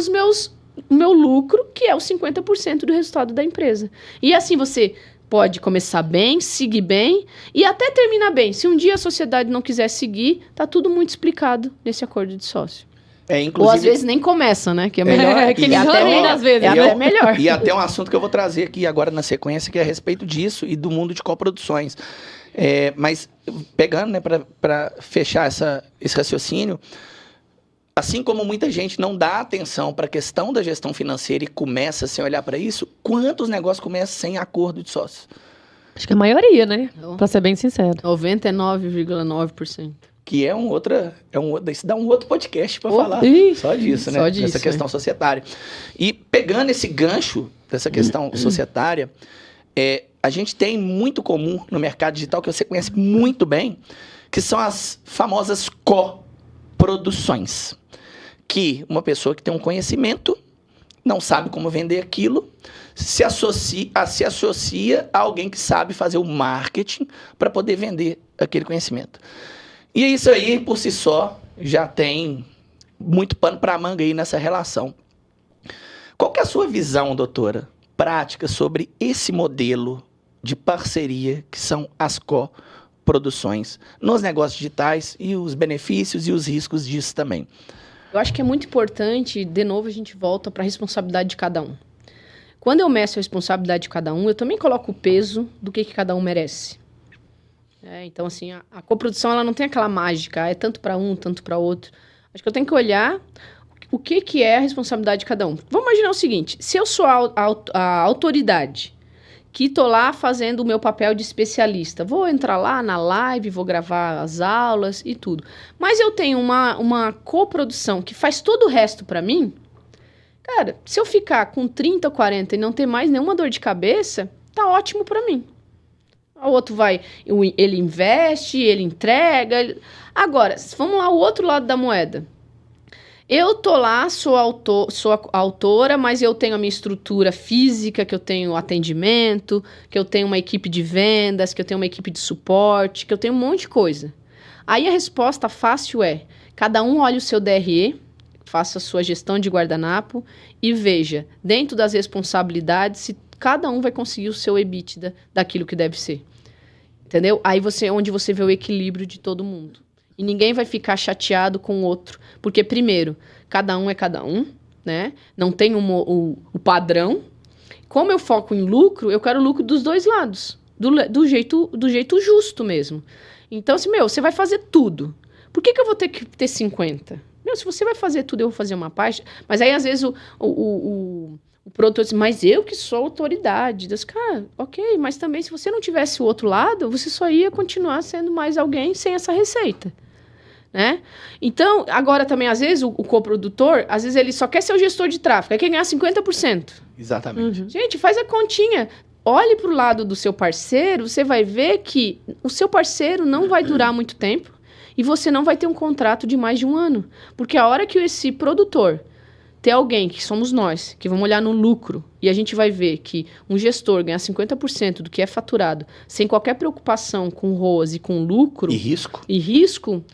B: meu lucro, que é os 50% do resultado da empresa. E assim, você pode começar bem, seguir bem e até terminar bem. Se um dia a sociedade não quiser seguir, tá tudo muito explicado nesse acordo de sócio.
A: Inclusive...
B: Ou às vezes nem começa, né? Que é melhor.
C: Que às vezes.
B: É até melhor.
A: E até um assunto que eu vou trazer aqui agora na sequência, que é a respeito disso e do mundo de coproduções. Mas pegando, né, para fechar esse raciocínio, assim como muita gente não dá atenção para a questão da gestão financeira e começa sem olhar para isso, quantos negócios começam sem acordo de sócios?
C: Acho que a maioria, né? Para ser bem sincero.
B: 99,9%.
A: Que isso dá um outro podcast para falar só disso, né?
B: Só disso,
A: dessa questão societária. E pegando esse gancho dessa questão societária, a gente tem muito comum no mercado digital, que você conhece muito bem, que são as famosas coproduções. Que uma pessoa que tem um conhecimento, não sabe como vender aquilo, se associa a alguém que sabe fazer o marketing para poder vender aquele conhecimento. E isso aí, por si só, já tem muito pano para manga aí nessa relação. Qual que é a sua visão, doutora, prática sobre esse modelo de parceria que são as coproduções nos negócios digitais e os benefícios e os riscos disso também?
B: Eu acho que é muito importante, de novo, a gente volta para a responsabilidade de cada um. Quando eu meço a responsabilidade de cada um, eu também coloco o peso do que cada um merece. Então, assim, a coprodução ela não tem aquela mágica, é tanto para um, tanto para outro. Acho que eu tenho que olhar o que é a responsabilidade de cada um. Vamos imaginar o seguinte, se eu sou a autoridade que estou lá fazendo o meu papel de especialista, vou entrar lá na live, vou gravar as aulas e tudo, mas eu tenho uma coprodução que faz todo o resto para mim, cara, se eu ficar com 30 ou 40 e não ter mais nenhuma dor de cabeça, tá ótimo para mim. O outro ele investe, ele entrega. Agora, vamos lá, o outro lado da moeda. Eu tô lá, sou autora, mas eu tenho a minha estrutura física, que eu tenho atendimento, que eu tenho uma equipe de vendas, que eu tenho uma equipe de suporte, que eu tenho um monte de coisa. Aí a resposta fácil é, cada um olha o seu DRE, faça a sua gestão de guardanapo e veja, dentro das responsabilidades, se cada um vai conseguir o seu EBITDA daquilo que deve ser. Entendeu? Aí onde você vê o equilíbrio de todo mundo. E ninguém vai ficar chateado com o outro. Porque, primeiro, cada um é cada um, né? Não tem o padrão. Como eu foco em lucro, eu quero lucro dos dois lados. Do jeito justo mesmo. Então, assim, você vai fazer tudo. Por que eu vou ter que ter 50? Meu, se você vai fazer tudo, eu vou fazer uma parte. Mas aí, às vezes, o produtor diz, mas eu que sou autoridade. Deus, cara, ok, mas também se você não tivesse o outro lado, você só ia continuar sendo mais alguém sem essa receita. Né? Então, agora também, às vezes, o coprodutor, às vezes ele só quer ser o gestor de tráfego, aí quer ganhar 50%.
A: Exatamente.
B: Gente, faz a continha. Olhe para o lado do seu parceiro, você vai ver que o seu parceiro não vai durar muito tempo e você não vai ter um contrato de mais de 1 ano. Porque a hora que esse produtor ter alguém, que somos nós, que vamos olhar no lucro, e a gente vai ver que um gestor ganha 50% do que é faturado, sem qualquer preocupação com ROAS e com lucro...
A: E
B: risco,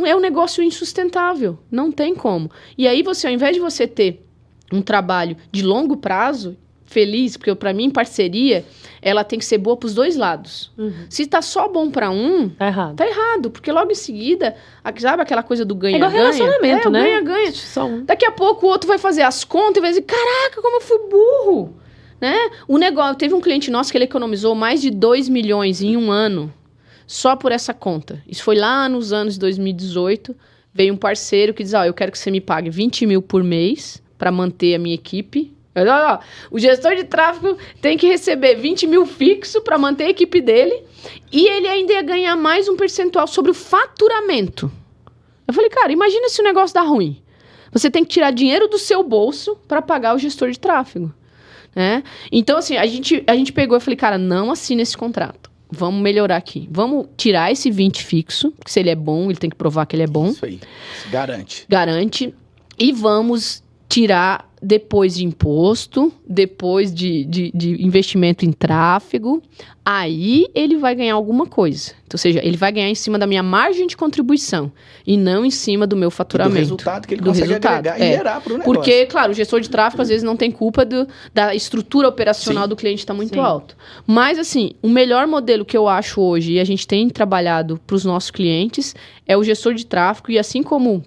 B: é um negócio insustentável. Não tem como. E aí, você, ao invés de você ter um trabalho de longo prazo... feliz, porque para mim, parceria, ela tem que ser boa para os 2 lados. Se tá só bom para um,
C: tá errado.
B: Tá errado, porque logo em seguida, sabe aquela coisa do ganha-ganha?
C: É igual relacionamento, né?
B: Ganha-ganha.
C: Só um.
B: Daqui a pouco o outro vai fazer as contas e vai dizer, caraca, como eu fui burro, né? O negócio, teve um cliente nosso que ele economizou mais de 2 milhões em 1 ano, só por essa conta. Isso foi lá nos anos de 2018, veio um parceiro que diz, eu quero que você me pague 20 mil por mês para manter a minha equipe. O gestor de tráfego tem que receber 20 mil fixo para manter a equipe dele e ele ainda ia ganhar mais um percentual sobre o faturamento. Eu falei, cara, imagina se o negócio dá ruim. Você tem que tirar dinheiro do seu bolso para pagar o gestor de tráfego. Né? Então, assim, a gente pegou e falei, cara, não assina esse contrato. Vamos melhorar aqui. Vamos tirar esse 20 fixo, porque se ele é bom, ele tem que provar que ele é bom.
A: Isso aí, garante.
B: Garante. E vamos tirar depois de imposto, depois de investimento em tráfego, aí ele vai ganhar alguma coisa. Então, ou seja, ele vai ganhar em cima da minha margem de contribuição e não em cima do meu faturamento.
A: Do resultado que ele consegue agregar e gerar para o negócio.
B: Porque, claro, o gestor de tráfego às vezes não tem culpa da estrutura operacional do cliente estar muito alto. Mas, assim, o melhor modelo que eu acho hoje, e a gente tem trabalhado para os nossos clientes, é o gestor de tráfego, e assim como...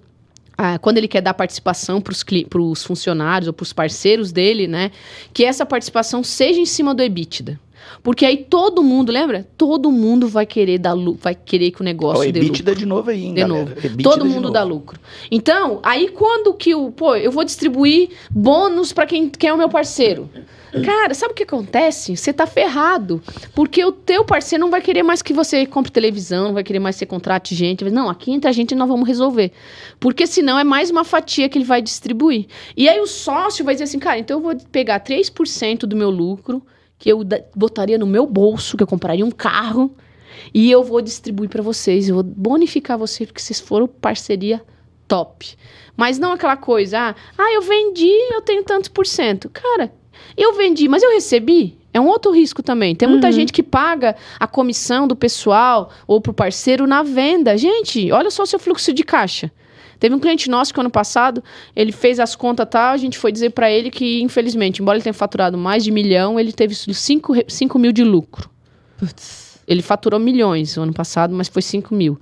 B: quando ele quer dar participação para os funcionários ou para os parceiros dele, né? Que essa participação seja em cima do EBITDA. Porque aí todo mundo, lembra? Todo mundo vai querer que o negócio dê lucro.
A: EBITDA de novo aí, hein, galera?
B: Todo mundo dá lucro. Então, aí quando que eu vou distribuir bônus para quem é o meu parceiro? Cara, sabe o que acontece? Você tá ferrado. Porque o teu parceiro não vai querer mais que você compre televisão, não vai querer mais que você contrate gente. Não, aqui entre a gente nós vamos resolver. Porque senão é mais uma fatia que ele vai distribuir. E aí o sócio vai dizer assim, cara, então eu vou pegar 3% do meu lucro, que eu botaria no meu bolso, que eu compraria um carro, e eu vou distribuir para vocês, eu vou bonificar vocês, porque vocês foram parceria top. Mas não aquela coisa, eu vendi, eu tenho tantos %. Cara, eu vendi, mas eu recebi? É um outro risco também. Tem muita gente que paga a comissão do pessoal ou pro parceiro na venda. Gente, olha só o seu fluxo de caixa. Teve um cliente nosso que ano passado, ele fez as contas e tal, a gente foi dizer para ele que, infelizmente, embora ele tenha faturado mais de 1 milhão, ele teve 5 mil de lucro. Putz. Ele faturou milhões no ano passado, mas foi 5 mil.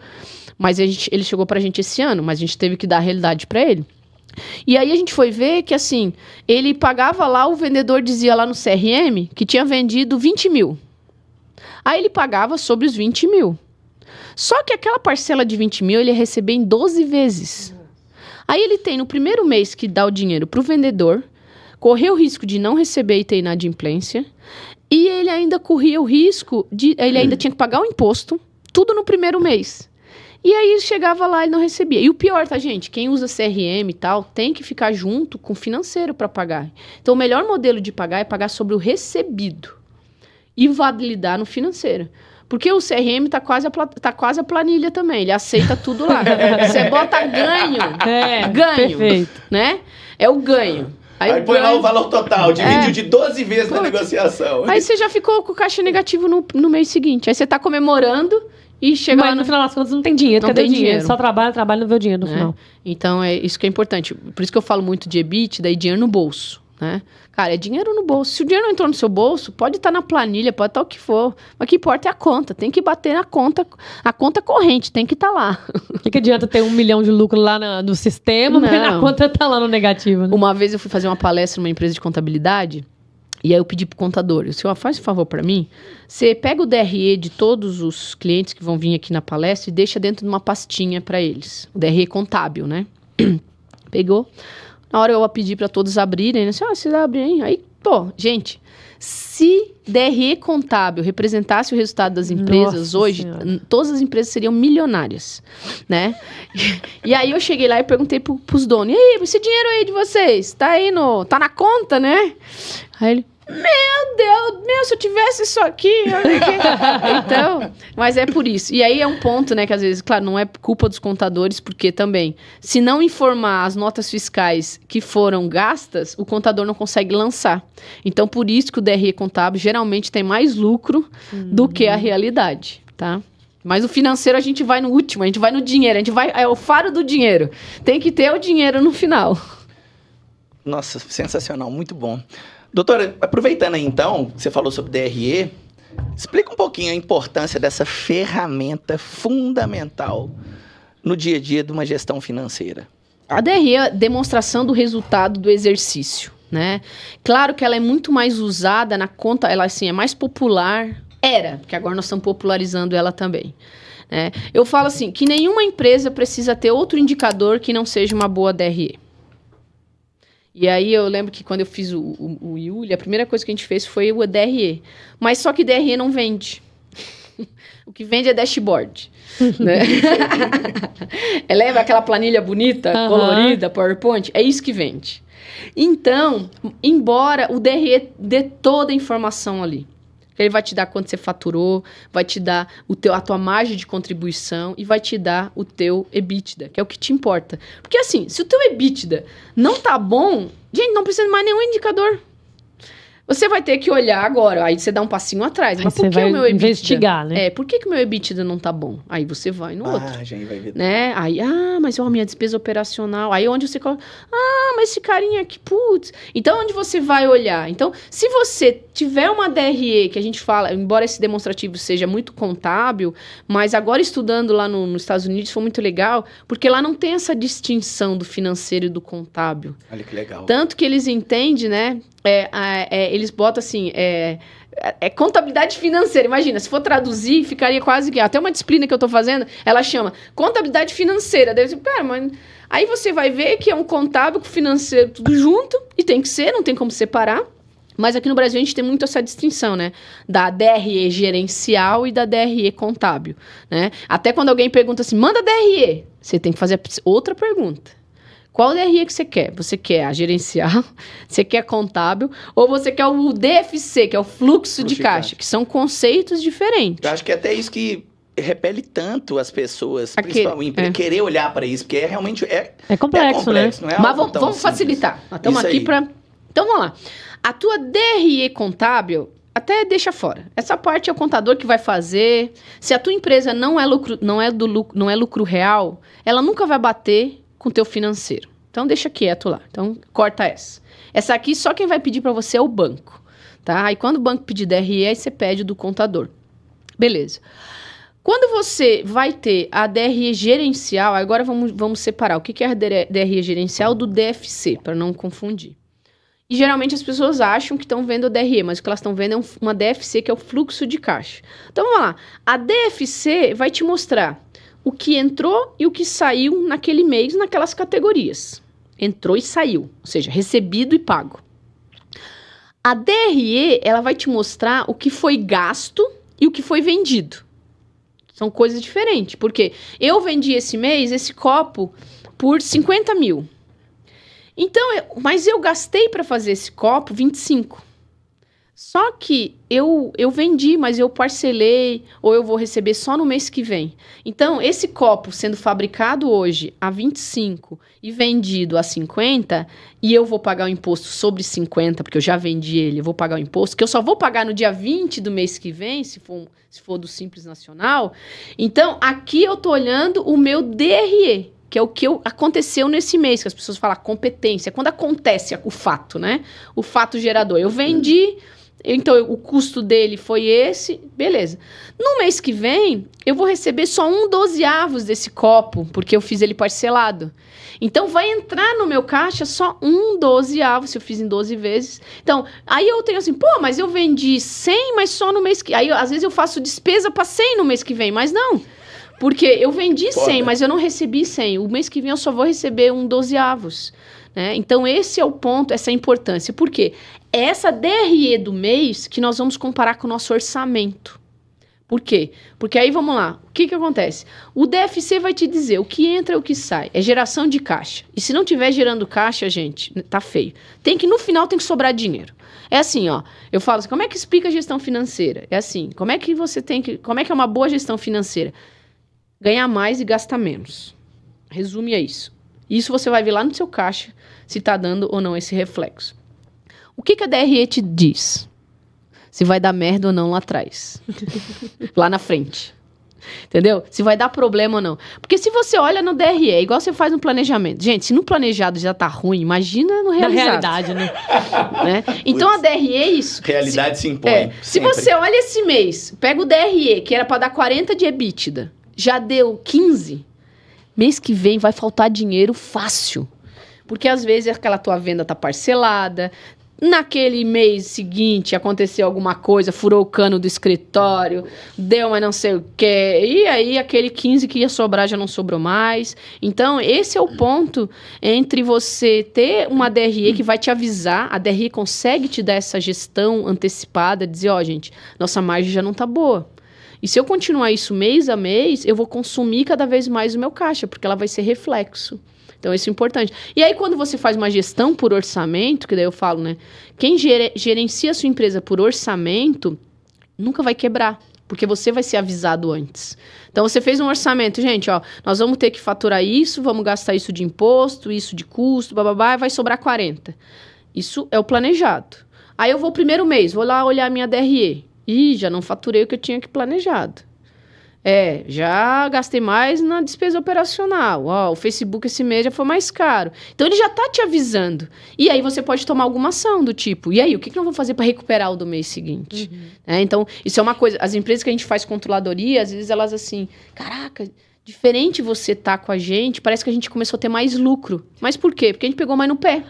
B: Mas ele chegou pra gente esse ano, mas a gente teve que dar a realidade para ele. E aí a gente foi ver que, assim, ele pagava lá, o vendedor dizia lá no CRM que tinha vendido 20 mil. Aí ele pagava sobre os 20 mil. Só que aquela parcela de 20 mil ele ia receber em 12 vezes. Aí ele tem no primeiro mês que dá o dinheiro para o vendedor, correu o risco de não receber e ter inadimplência, e ele ainda corria o risco ele ainda tinha que pagar o imposto, tudo no primeiro mês. E aí ele chegava lá e não recebia. E o pior, tá, gente? Quem usa CRM e tal, tem que ficar junto com o financeiro para pagar. Então o melhor modelo de pagar é pagar sobre o recebido e validar no financeiro. Porque o CRM tá quase a planilha também. Ele aceita tudo lá. Você bota ganho. Ganho. Perfeito. Né? É o ganho.
A: Aí põe lá o valor total. Dividiu de 12 vezes na negociação.
B: Aí você já ficou com o caixa negativo no mês seguinte. Aí você tá comemorando e chega lá
C: no final das contas não tem dinheiro.
B: Cadê o dinheiro?
C: Só trabalha, não vê o dinheiro no final.
B: Então, é isso que é importante. Por isso que eu falo muito de EBITDA e dinheiro no bolso. Né? Cara, é dinheiro no bolso. Se o dinheiro não entrou no seu bolso, pode estar na planilha, pode estar o que for. Mas o que importa é a conta. Tem que bater na conta, a conta corrente, tem que estar lá.
C: O que adianta ter 1 milhão de lucro lá no sistema, mas a conta tá lá no negativo? Né?
B: Uma vez eu fui fazer uma palestra numa empresa de contabilidade E aí eu pedi pro contador, eu disse, faz um favor para mim, você pega o DRE de todos os clientes que vão vir aqui na palestra e deixa dentro de uma pastinha para eles. O DRE contábil, né? Pegou. Na hora eu pedi para todos abrirem, né? Vocês abrem, aí, pô, gente, se DRE contábil representasse o resultado das empresas hoje, todas as empresas seriam milionárias, né? E aí eu cheguei lá e perguntei pros donos, e aí, esse dinheiro aí de vocês, tá na conta, né? Aí ele, meu Deus, se eu tivesse isso aqui... Então, mas é por isso. E aí é um ponto, né, que às vezes, claro, não é culpa dos contadores, porque também, se não informar as notas fiscais que foram gastas, o contador não consegue lançar. Então, por isso que o DRE contábil geralmente tem mais lucro do que a realidade, tá? Mas o financeiro a gente vai no último, a gente vai no dinheiro, é o faro do dinheiro. Tem que ter o dinheiro no final.
A: Nossa, sensacional, muito bom. Doutora, aproveitando aí então, você falou sobre DRE, explica um pouquinho a importância dessa ferramenta fundamental no dia a dia de uma gestão financeira.
B: A DRE é a demonstração do resultado do exercício, né? Claro que ela é muito mais usada na conta, ela assim, é mais popular, porque agora nós estamos popularizando ela também. Né? Eu falo assim, que nenhuma empresa precisa ter outro indicador que não seja uma boa DRE. E aí eu lembro que quando eu fiz o Yuli, a primeira coisa que a gente fez foi o DRE. Mas só que DRE não vende. O que vende é dashboard. Né? Lembra aquela planilha bonita, colorida, PowerPoint? É isso que vende. Então, embora o DRE dê toda a informação ali, ele vai te dar quanto você faturou, vai te dar a tua margem de contribuição e vai te dar o teu EBITDA, que é o que te importa. Porque assim, se o teu EBITDA não tá bom, gente, não precisa de mais nenhum indicador. Você vai ter que olhar agora, aí você dá um passinho atrás. Mas por que o meu EBITDA?
C: Investigar, né?
B: Por que o meu EBITDA não tá bom? Aí você vai no outro.
A: A gente vai ver.
B: Né? Aí, mas a minha despesa operacional. Aí onde você coloca, mas esse carinha aqui, putz. Então, onde você vai olhar? Então, se você tiver uma DRE, que a gente fala, embora esse demonstrativo seja muito contábil, mas agora estudando lá nos Estados Unidos foi muito legal, porque lá não tem essa distinção do financeiro e do contábil.
A: Olha que legal.
B: Tanto que eles entendem, né? Eles botam assim, contabilidade financeira. Imagina, se for traduzir, ficaria quase que... Até uma disciplina que eu tô fazendo, ela chama contabilidade financeira. Deve ser, cara, mas... Aí você vai ver que é um contábil com financeiro tudo junto, e tem que ser, não tem como separar. Mas aqui no Brasil a gente tem muito essa distinção, né? Da DRE gerencial e da DRE contábil, né? Até quando alguém pergunta assim, manda DRE, você tem que fazer outra pergunta. Qual DRE que você quer? Você quer a gerencial, você quer a contábil, ou você quer o DFC, que é o fluxo de caixa, que são conceitos diferentes.
A: Eu acho que é até isso que repele tanto as pessoas, principalmente, querer olhar para isso, porque realmente
C: complexo, né?
A: Não é
B: mas vamos facilitar. Estamos aqui para... Então, vamos lá. A tua DRE contábil, até deixa fora. Essa parte é o contador que vai fazer. Se a tua empresa não é lucro real, ela nunca vai bater com o teu financeiro. Então, deixa quieto lá. Então, corta essa. Essa aqui, só quem vai pedir para você é o banco. Tá? Aí, quando o banco pedir DRE, aí você pede do contador. Beleza. Quando você vai ter a DRE gerencial, agora vamos separar o que é a DRE gerencial do DFC, para não confundir. E, geralmente, as pessoas acham que estão vendo a DRE, mas o que elas estão vendo é uma DFC, que é o fluxo de caixa. Então, vamos lá. A DFC vai te mostrar o que entrou e o que saiu naquele mês, naquelas categorias. Entrou e saiu, ou seja, recebido e pago. A DRE, ela vai te mostrar o que foi gasto e o que foi vendido. São coisas diferentes, porque eu vendi esse mês esse copo por 50 mil. Então, mas eu gastei para fazer esse copo 25. Só que eu vendi, mas eu parcelei, ou eu vou receber só no mês que vem. Então, esse copo sendo fabricado hoje a 25 e vendido a 50, e eu vou pagar o imposto sobre 50, porque eu já vendi ele, eu vou pagar o imposto, que eu só vou pagar no dia 20 do mês que vem, se for do Simples Nacional. Então, aqui eu tô olhando o meu DRE, que é o que aconteceu nesse mês, que as pessoas falam competência, quando acontece o fato, né? O fato gerador. Eu vendi... Então, o custo dele foi esse, beleza. No mês que vem, eu vou receber só 1/12 desse copo, porque eu fiz ele parcelado. Então, vai entrar no meu caixa só 1/12, se eu fiz em 12 vezes. Então, aí eu tenho assim, pô, mas eu vendi 100, mas só no mês que... Aí, às vezes, eu faço despesa para 100 no mês que vem, mas não. Porque eu vendi 100, mas eu não recebi 100. O mês que vem eu só vou receber 1/12. Né? Então, esse é o ponto, essa importância. Por quê? É essa DRE do mês que nós vamos comparar com o nosso orçamento. Por quê? Porque aí, vamos lá, o que acontece? O DFC vai te dizer o que entra e o que sai. É geração de caixa. E se não tiver gerando caixa, gente, tá feio. No final tem que sobrar dinheiro. É assim, ó, eu falo assim, como é que explica a gestão financeira? É assim, como é que é uma boa gestão financeira? Ganhar mais e gastar menos. Resume a isso. Isso você vai ver lá no seu caixa se está dando ou não esse reflexo. O que a DRE te diz? Se vai dar merda ou não lá atrás. Lá na frente. Entendeu? Se vai dar problema ou não. Porque se você olha no DRE, é igual você faz no planejamento. Gente, se no planejado já tá ruim, imagina no realizado.
C: Na realidade,
B: né? Então a DRE é isso.
A: Realidade se impõe.
B: Se você olha esse mês, pega o DRE, que era para dar 40 de EBITDA, já deu 15, mês que vem vai faltar dinheiro fácil. Porque às vezes aquela tua venda tá parcelada, naquele mês seguinte aconteceu alguma coisa, furou o cano do escritório, deu mas não sei o quê, e aí aquele 15 que ia sobrar já não sobrou mais. Então esse é o ponto entre você ter uma DRE que vai te avisar, a DRE consegue te dar essa gestão antecipada, dizer, ó, gente, nossa margem já não tá boa. E se eu continuar isso mês a mês, eu vou consumir cada vez mais o meu caixa, porque ela vai ser reflexo. Então, isso é importante. E aí, quando você faz uma gestão por orçamento, que daí eu falo, né? Quem gerencia a sua empresa por orçamento, nunca vai quebrar, porque você vai ser avisado antes. Então, você fez um orçamento, gente, ó, nós vamos ter que faturar isso, vamos gastar isso de imposto, isso de custo, bababá, vai sobrar 40. Isso é o planejado. Aí, eu vou primeiro mês, vou lá olhar a minha DRE. Ih, já não faturei o que eu tinha que planejado. Já gastei mais na despesa operacional. Ó, o Facebook esse mês já foi mais caro. Então, ele já tá te avisando. E aí, você pode tomar alguma ação do tipo, e aí, o que nós vamos fazer para recuperar o do mês seguinte? Então, isso é uma coisa... As empresas que a gente faz controladoria, às vezes elas assim, caraca... Diferente você tá com a gente, parece que a gente começou a ter mais lucro. Mas por quê? Porque a gente pegou mais no pé.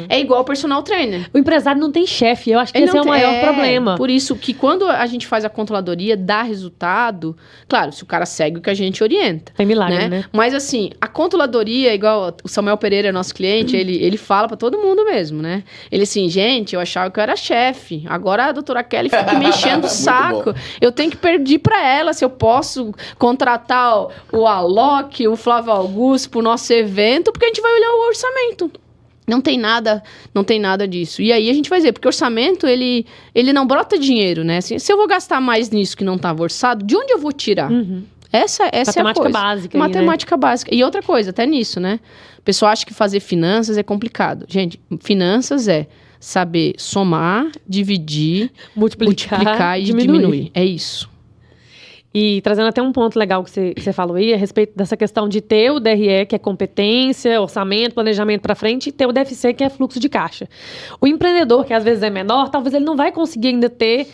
B: É igual o personal trainer.
C: O empresário não tem chefe, eu acho que esse é o maior problema.
B: Por isso que quando a gente faz a controladoria, dá resultado, claro, se o cara segue o que a gente orienta.
C: Tem milagre, né?
B: Mas assim, a controladoria, igual o Samuel Pereira, nosso cliente, ele fala pra todo mundo mesmo, né? Ele assim, gente, eu achava que eu era chefe, agora a doutora Kelly fica me enchendo o saco. Eu tenho que pedir pra ela se eu posso contratar o Alok, o Flávio Augusto pro nosso evento, porque a gente vai olhar o orçamento. Não tem nada disso. E aí a gente vai dizer, porque orçamento, ele não brota dinheiro, né? Assim, se eu vou gastar mais nisso que não estava orçado, de onde eu vou tirar? Essa é a coisa.
C: Matemática básica.
B: Matemática básica. E outra coisa, até nisso, né? O pessoal acha que fazer finanças é complicado. Gente, finanças é saber somar, dividir, multiplicar e diminuir. É isso.
C: E trazendo até um ponto legal que você falou aí, a respeito dessa questão de ter o DRE, que é competência, orçamento, planejamento para frente, e ter o DFC, que é fluxo de caixa. O empreendedor, que às vezes é menor, talvez ele não vai conseguir ainda ter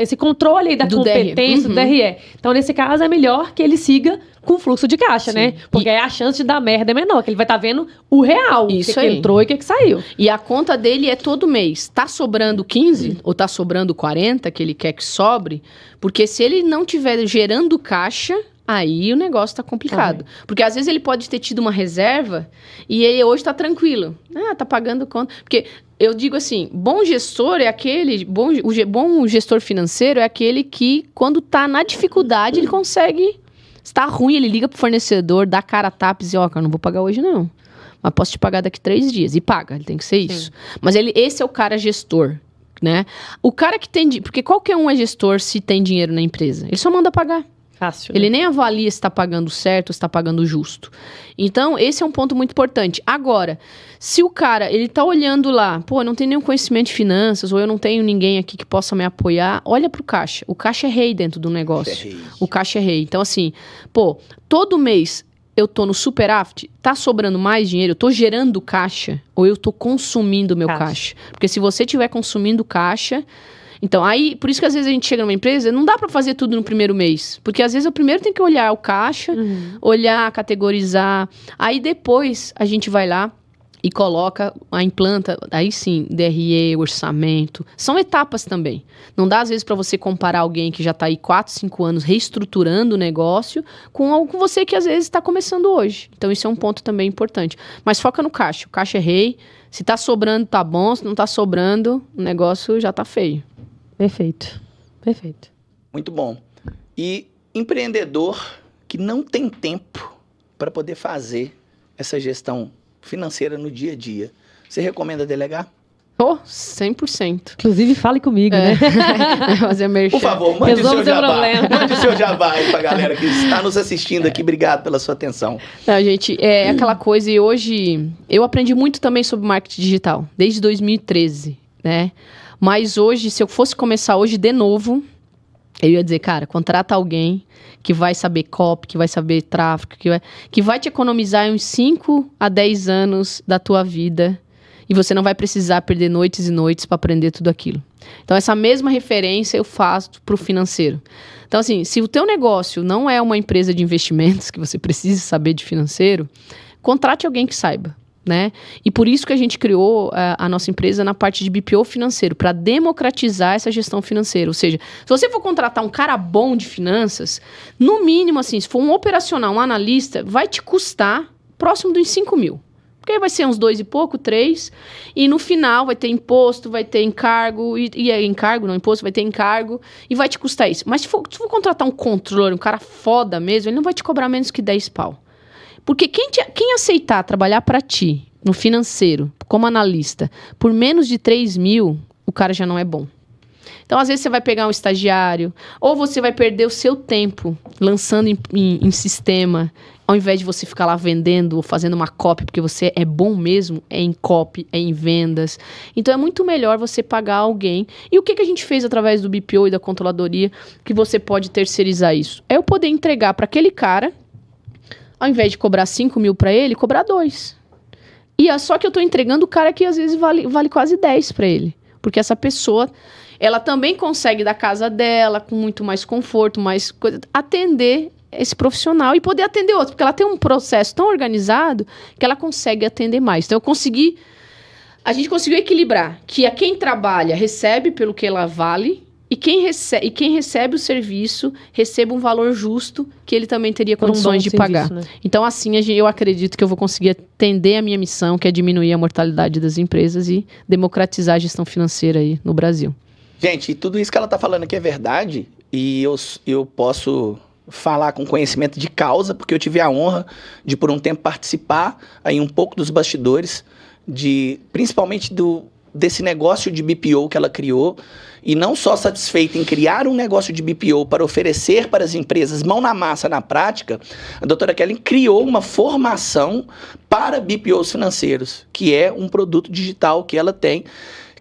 C: esse controle aí da competência do DRE. Então, nesse caso, é melhor que ele siga com fluxo de caixa, né? Porque aí a chance de dar merda é menor, que ele vai estar vendo o real,
B: isso
C: o que entrou e o que saiu.
B: E a conta dele é todo mês. Tá sobrando 15 ou tá sobrando 40, que ele quer que sobre, porque se ele não tiver gerando caixa, aí o negócio tá complicado. Porque às vezes ele pode ter tido uma reserva e ele hoje tá tranquilo. Tá pagando conta. Porque eu digo assim, bom gestor é aquele... O bom gestor financeiro é aquele que, quando tá na dificuldade, ele consegue... Se tá ruim, ele liga pro fornecedor, dá cara a tapa e diz, cara, não vou pagar hoje não. Mas posso te pagar daqui 3 dias. E paga, ele tem que ser isso. Mas esse é o cara gestor, né? O cara que tem... Porque qualquer um é gestor se tem dinheiro na empresa. Ele só manda pagar.
C: Fácil,
B: Ele
C: né?
B: nem avalia se está pagando certo, se está pagando justo. Então, esse é um ponto muito importante. Agora, se o cara, ele tá olhando lá, eu não tenho nenhum conhecimento de finanças, ou eu não tenho ninguém aqui que possa me apoiar, olha pro caixa. O caixa é rei dentro do negócio. O caixa é rei. Então, assim, todo mês, eu tô no superávit, tá sobrando mais dinheiro, eu tô gerando caixa ou eu tô consumindo meu caixa? Porque se você estiver consumindo caixa... Então, aí, por isso que às vezes a gente chega numa empresa, não dá para fazer tudo no primeiro mês. Porque às vezes eu primeiro tenho que olhar o caixa, olhar, categorizar. Aí depois a gente vai lá e coloca, implanta, aí sim, DRE, orçamento. São etapas também. Não dá às vezes para você comparar alguém que já está aí 4, 5 anos reestruturando o negócio com você que às vezes está começando hoje. Então isso é um ponto também importante. Mas foca no caixa. O caixa é rei. Se tá sobrando, tá bom. Se não tá sobrando, o negócio já tá feio.
C: Perfeito. Perfeito.
A: Muito bom. E empreendedor que não tem tempo para poder fazer essa gestão financeira no dia a dia, você recomenda delegar?
B: Pô, 100%.
C: Inclusive, fale comigo, né?
B: Fazer merchan.
A: Por favor, mande o
C: Resolve
A: seu
C: seu
A: jabá.
C: problema.
A: Mande o seu jabá aí pra galera que está nos assistindo aqui. Obrigado pela sua atenção.
B: Não, gente, é aquela coisa, e hoje eu aprendi muito também sobre marketing digital, desde 2013, né? Mas hoje, se eu fosse começar hoje de novo, eu ia dizer, cara, contrata alguém que vai saber copy, que vai saber tráfego, que vai te economizar uns 5 a 10 anos da tua vida e você não vai precisar perder noites e noites para aprender tudo aquilo. Então, essa mesma referência eu faço para o financeiro. Então, assim, se o teu negócio não é uma empresa de investimentos que você precisa saber de financeiro, contrate alguém que saiba. Né? E por isso que a gente criou a nossa empresa na parte de BPO financeiro, para democratizar essa gestão financeira. Ou seja, se você for contratar um cara bom de finanças, no mínimo, assim, se for um operacional, um analista, vai te custar próximo dos 5 mil. Porque aí vai ser uns 2 e pouco, 3, e no final vai ter imposto, vai ter encargo, imposto, vai ter encargo, e vai te custar isso. Mas se for contratar um controller, um cara foda mesmo, ele não vai te cobrar menos que 10 pau. Porque quem aceitar trabalhar para ti, no financeiro, como analista, por menos de 3 mil, o cara já não é bom. Então, às vezes, você vai pegar um estagiário, ou você vai perder o seu tempo lançando em sistema, ao invés de você ficar lá vendendo ou fazendo uma copy, porque você é bom mesmo, é em copy, é em vendas. Então, é muito melhor você pagar alguém. E o que a gente fez através do BPO e da controladoria, que você pode terceirizar isso? É eu poder entregar para aquele cara, ao invés de cobrar 5 mil para ele, cobrar 2. E só que eu estou entregando o cara que às vezes vale quase 10 para ele. Porque essa pessoa, ela também consegue da casa dela, com muito mais conforto, mais coisa, atender esse profissional e poder atender outro. Porque ela tem um processo tão organizado que ela consegue atender mais. Então a gente conseguiu equilibrar que a quem trabalha recebe pelo que ela vale, e quem recebe o serviço receba um valor justo que ele também teria condições de pagar. Né? Então, assim, eu acredito que eu vou conseguir atender a minha missão, que é diminuir a mortalidade das empresas e democratizar a gestão financeira aí no Brasil.
A: Gente, e tudo isso que ela está falando aqui é verdade, e eu posso falar com conhecimento de causa, porque eu tive a honra de, por um tempo, participar aí um pouco dos bastidores, principalmente desse negócio de BPO que ela criou, e não só satisfeita em criar um negócio de BPO para oferecer para as empresas mão na massa na prática, a doutora Kellen criou uma formação para BPOs financeiros, que é um produto digital que ela tem,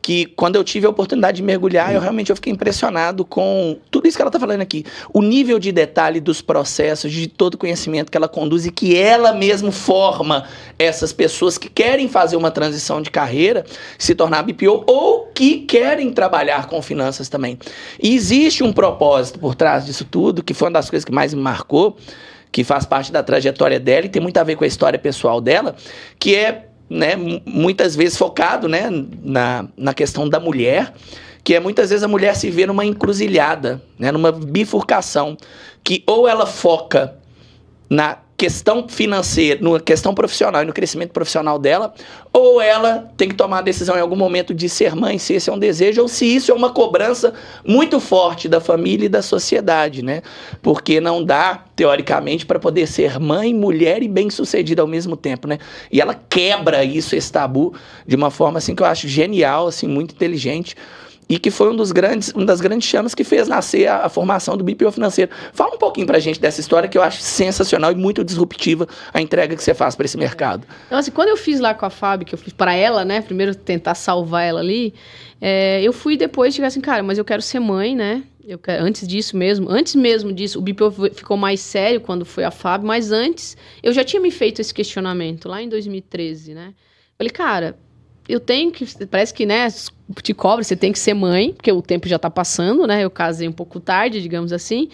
A: que quando eu tive a oportunidade de mergulhar, eu fiquei impressionado com tudo isso que ela está falando aqui. O nível de detalhe dos processos, de todo o conhecimento que ela conduz e que ela mesma forma essas pessoas que querem fazer uma transição de carreira, se tornar BPO ou que querem trabalhar com finanças também. E existe um propósito por trás disso tudo, que foi uma das coisas que mais me marcou, que faz parte da trajetória dela e tem muito a ver com a história pessoal dela, que é, né, muitas vezes focado, né, na questão da mulher, que é muitas vezes a mulher se vê numa encruzilhada, né, numa bifurcação, que ou ela foca na questão financeira, na questão profissional e no crescimento profissional dela, ou ela tem que tomar a decisão em algum momento de ser mãe, se esse é um desejo, ou se isso é uma cobrança muito forte da família e da sociedade, né? Porque não dá, teoricamente, para poder ser mãe, mulher e bem-sucedida ao mesmo tempo, né? E ela quebra esse tabu de uma forma, assim, que eu acho genial, assim, muito inteligente, e que foi uma das grandes chamas que fez nascer a formação do BPO financeiro. Fala um pouquinho pra gente dessa história que eu acho sensacional e muito disruptiva a entrega que você faz para esse mercado.
B: Então, assim, quando eu fiz lá com a Fábio, que eu fiz para ela, né, primeiro tentar salvar ela ali, eu fui depois chegar assim, cara, mas eu quero ser mãe, né, Antes mesmo disso, o BPO ficou mais sério quando foi a FAB, mas antes eu já tinha me feito esse questionamento, lá em 2013, né? Falei, cara, eu tenho que... Parece que, né, te cobra, você tem que ser mãe, porque o tempo já tá passando, né? Eu casei um pouco tarde, digamos assim.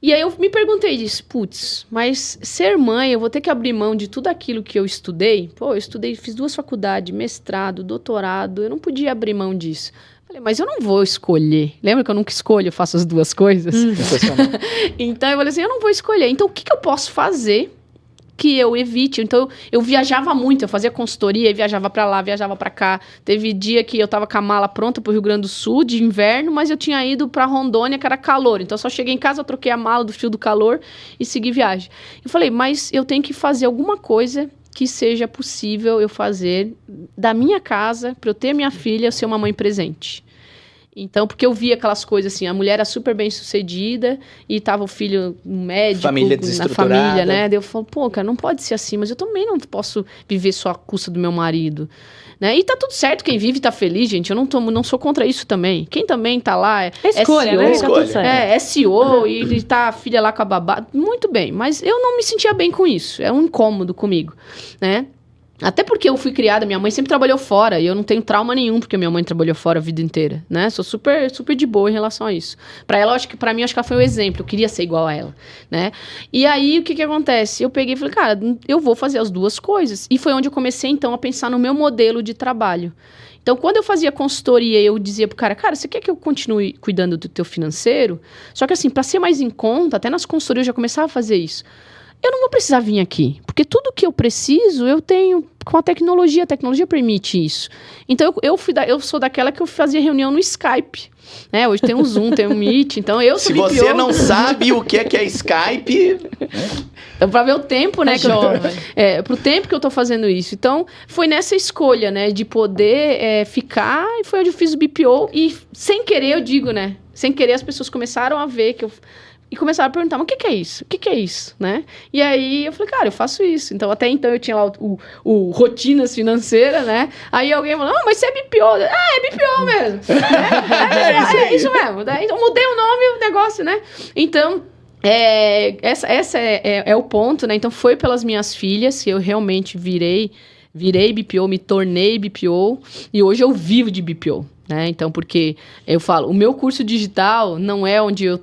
B: E aí eu me perguntei disso, putz, mas ser mãe, eu vou ter que abrir mão de tudo aquilo que eu estudei? Pô, eu estudei, fiz 2 faculdades, mestrado, doutorado, eu não podia abrir mão disso. Falei, mas eu não vou escolher. Lembra que eu nunca escolho, eu faço as 2 coisas? Então eu falei assim, eu não vou escolher. Então o que eu posso fazer que eu evite? Então eu viajava muito, eu fazia consultoria, viajava pra lá, viajava pra cá. Teve dia que eu tava com a mala pronta pro Rio Grande do Sul, de inverno, mas eu tinha ido pra Rondônia, que era calor. Então eu só cheguei em casa, eu troquei a mala do frio do calor e segui viagem. Eu falei, mas eu tenho que fazer alguma coisa que seja possível eu fazer da minha casa, para eu ter minha filha, eu ser uma mãe presente. Então, porque eu via aquelas coisas assim, a mulher era super bem sucedida e tava o filho médico,
A: família
B: na família, né? Daí eu falo, pô, cara, não pode ser assim, mas eu também não posso viver só à custa do meu marido, né? E tá tudo certo, quem vive tá feliz, gente, eu não sou contra isso também. Quem também tá lá é
C: escolha,
B: CEO,
C: né? Tá tudo certo.
B: é CEO e ele tá a filha lá com a babá, muito bem, mas eu não me sentia bem com isso, é um incômodo comigo, né? Até porque eu fui criada, minha mãe sempre trabalhou fora, e eu não tenho trauma nenhum, porque minha mãe trabalhou fora a vida inteira, né? Sou super, super de boa em relação a isso. Pra mim, acho que ela foi o exemplo, eu queria ser igual a ela, né? E aí, o que acontece? Eu peguei e falei, cara, eu vou fazer as 2 coisas. E foi onde eu comecei, então, a pensar no meu modelo de trabalho. Então, quando eu fazia consultoria, eu dizia pro cara, você quer que eu continue cuidando do teu financeiro? Só que assim, para ser mais em conta, até nas consultorias eu já começava a fazer isso. Eu não vou precisar vir aqui, porque tudo que eu preciso, eu tenho com a tecnologia permite isso. Então, eu sou daquela que eu fazia reunião no Skype, né? Hoje tem um Zoom, tem um Meet, então eu sou
A: Se você não sabe o que é Skype...
B: Então, para ver o tempo, né? Pro tempo que eu tô fazendo isso. Então, foi nessa escolha, né? De poder ficar, e foi onde eu fiz o BPO, e sem querer, eu digo, né? Sem querer, as pessoas começaram a ver que eu... E começaram a perguntar, mas o que é isso? O que é isso, né? E aí eu falei, cara, eu faço isso. Então, até então, eu tinha lá o rotinas financeiras, né? Aí alguém falou, mas você é BPO. É BPO mesmo. É isso mesmo. Daí eu mudei o nome e o negócio, né? Então, essa é o ponto, né? Então, foi pelas minhas filhas que eu realmente virei BPO, me tornei BPO. E hoje eu vivo de BPO. Né? Então, porque eu falo, o meu curso digital não é onde eu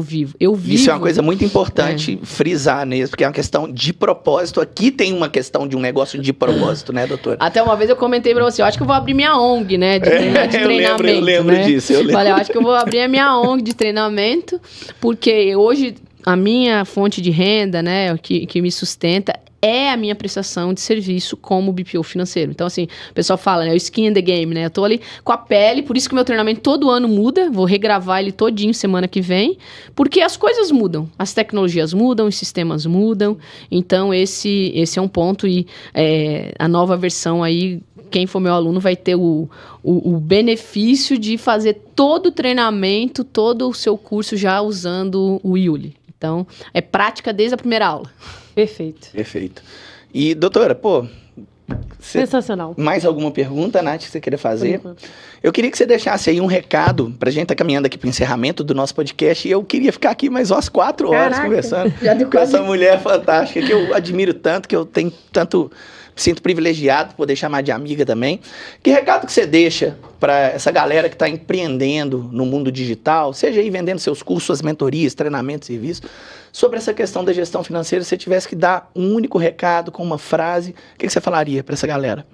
B: vivo. Eu vivo.
A: Isso é uma coisa muito importante frisar nisso, porque é uma questão de propósito. Aqui tem uma questão de um negócio de propósito, né, doutora?
B: Até uma vez eu comentei pra você, eu acho que eu vou abrir minha ONG, né, de treinamento. Eu
A: lembro disso,
B: Falei, eu acho que eu vou abrir a minha ONG de treinamento, porque hoje a minha fonte de renda, né, que me sustenta, é a minha prestação de serviço como BPO financeiro. Então, assim, o pessoal fala, né, o skin in the game, né? Eu tô ali com a pele, por isso que o meu treinamento todo ano muda, vou regravar ele todinho semana que vem, porque as coisas mudam, as tecnologias mudam, os sistemas mudam, então esse é um ponto e a nova versão aí, quem for meu aluno vai ter o benefício de fazer todo o treinamento, todo o seu curso já usando o Yuli. Então, é prática desde a primeira aula.
C: Perfeito.
A: E, doutora,
C: sensacional.
A: Mais alguma pergunta, Nath, que você queria fazer? Eu queria que você deixasse aí um recado, pra gente estar caminhando aqui pro encerramento do nosso podcast, e eu queria ficar aqui mais umas 4 horas conversando com essa mulher fantástica, que eu admiro tanto, que eu tenho tanto... Me sinto privilegiado por poder chamar de amiga também. Que recado que você deixa para essa galera que está empreendendo no mundo digital, seja aí vendendo seus cursos, suas mentorias, treinamentos, serviços, sobre essa questão da gestão financeira? Se você tivesse que dar um único recado com uma frase, o que você falaria para essa galera?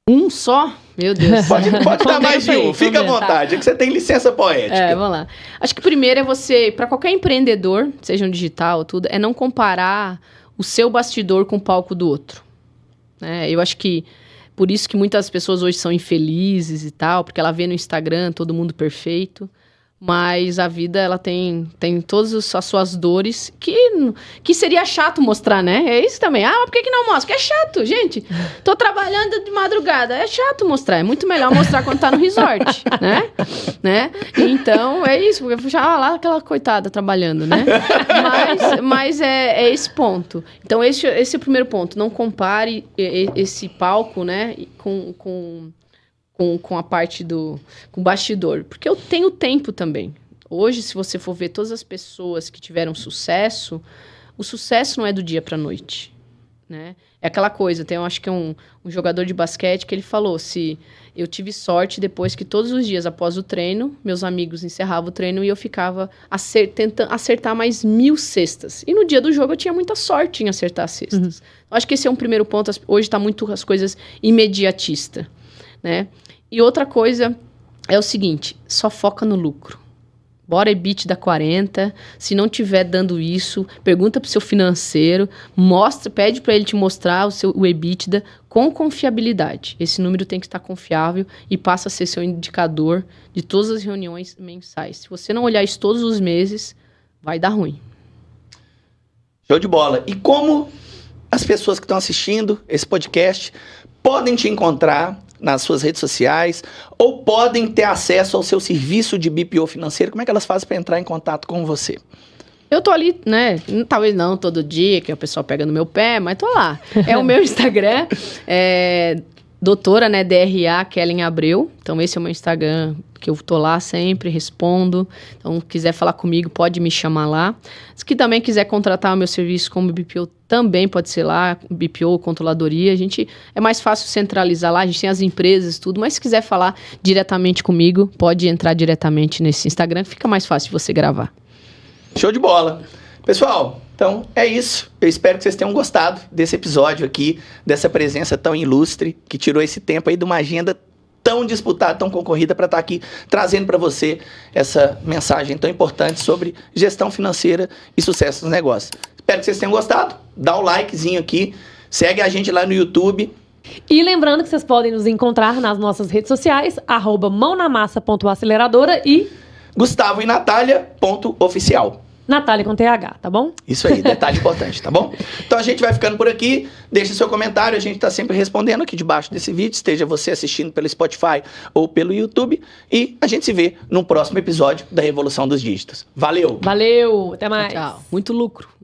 B: Um só? Meu Deus.
A: Pode dar mais de um, fica à vontade, é que você tem licença poética.
B: Vamos lá. Acho que primeiro é você, para qualquer empreendedor, seja um digital ou tudo, é não comparar o seu bastidor com o palco do outro. Eu acho que por isso que muitas pessoas hoje são infelizes e tal, porque ela vê no Instagram todo mundo perfeito, mas a vida ela tem todas as suas dores que seria chato mostrar, né? É isso também. Mas por que não mostra? Porque é chato, gente. Tô trabalhando de madrugada, é chato mostrar. É muito melhor mostrar quando tá no resort, né? Então, é isso. Porque lá aquela coitada trabalhando, né? Mas é esse ponto. Então, esse é o primeiro ponto. Não compare esse palco, né, com com a parte com o bastidor. Porque eu tenho tempo também. Hoje, se você for ver todas as pessoas que tiveram sucesso, o sucesso não é do dia para a noite, né? É aquela coisa, tem, eu acho que um jogador de basquete que ele falou, se eu tive sorte depois que todos os dias após o treino, meus amigos encerravam o treino e eu ficava tentando acertar mais 1000 cestas. E no dia do jogo eu tinha muita sorte em acertar as cestas. Acho que esse é um primeiro ponto, hoje está muito as coisas imediatista, né? E outra coisa é o seguinte, só foca no lucro. Bora EBITDA 40, se não tiver dando isso, pergunta pro seu financeiro, pede para ele te mostrar o EBITDA com confiabilidade. Esse número tem que estar confiável e passa a ser seu indicador de todas as reuniões mensais. Se você não olhar isso todos os meses, vai dar ruim.
A: Show de bola. E como as pessoas que estão assistindo esse podcast podem te encontrar nas suas redes sociais ou podem ter acesso ao seu serviço de BPO financeiro? Como é que elas fazem para entrar em contato com você?
B: Eu tô ali, né? Talvez não todo dia, que o pessoal pega no meu pé, mas tô lá. É o meu Instagram, doutora, né, DRA Kellen Abreu. Então, esse é o meu Instagram, que eu tô lá sempre, respondo. Então, quiser falar comigo, pode me chamar lá. Se também quiser contratar o meu serviço como BPO, também pode ser lá, BPO, controladoria. É mais fácil centralizar lá, a gente tem as empresas e tudo, mas se quiser falar diretamente comigo, pode entrar diretamente nesse Instagram, fica mais fácil de você gravar.
A: Show de bola. Pessoal, então é isso. Eu espero que vocês tenham gostado desse episódio aqui, dessa presença tão ilustre, que tirou esse tempo aí de uma agenda tão disputada, tão concorrida, para estar aqui trazendo para você essa mensagem tão importante sobre gestão financeira e sucesso dos negócios. Espero que vocês tenham gostado. Dá o likezinho aqui, segue a gente lá no YouTube.
C: E lembrando que vocês podem nos encontrar nas nossas redes sociais, @mãonamassa.aceleradora e
A: Gustavo e Natália.oficial.
C: Natália com TH, tá bom?
A: Isso aí, detalhe importante, tá bom? Então a gente vai ficando por aqui. Deixe seu comentário, a gente tá sempre respondendo aqui debaixo desse vídeo, esteja você assistindo pelo Spotify ou pelo YouTube. E a gente se vê no próximo episódio da Revolução dos Dígitos. Valeu!
C: Valeu, até mais.
B: Tchau. Muito lucro.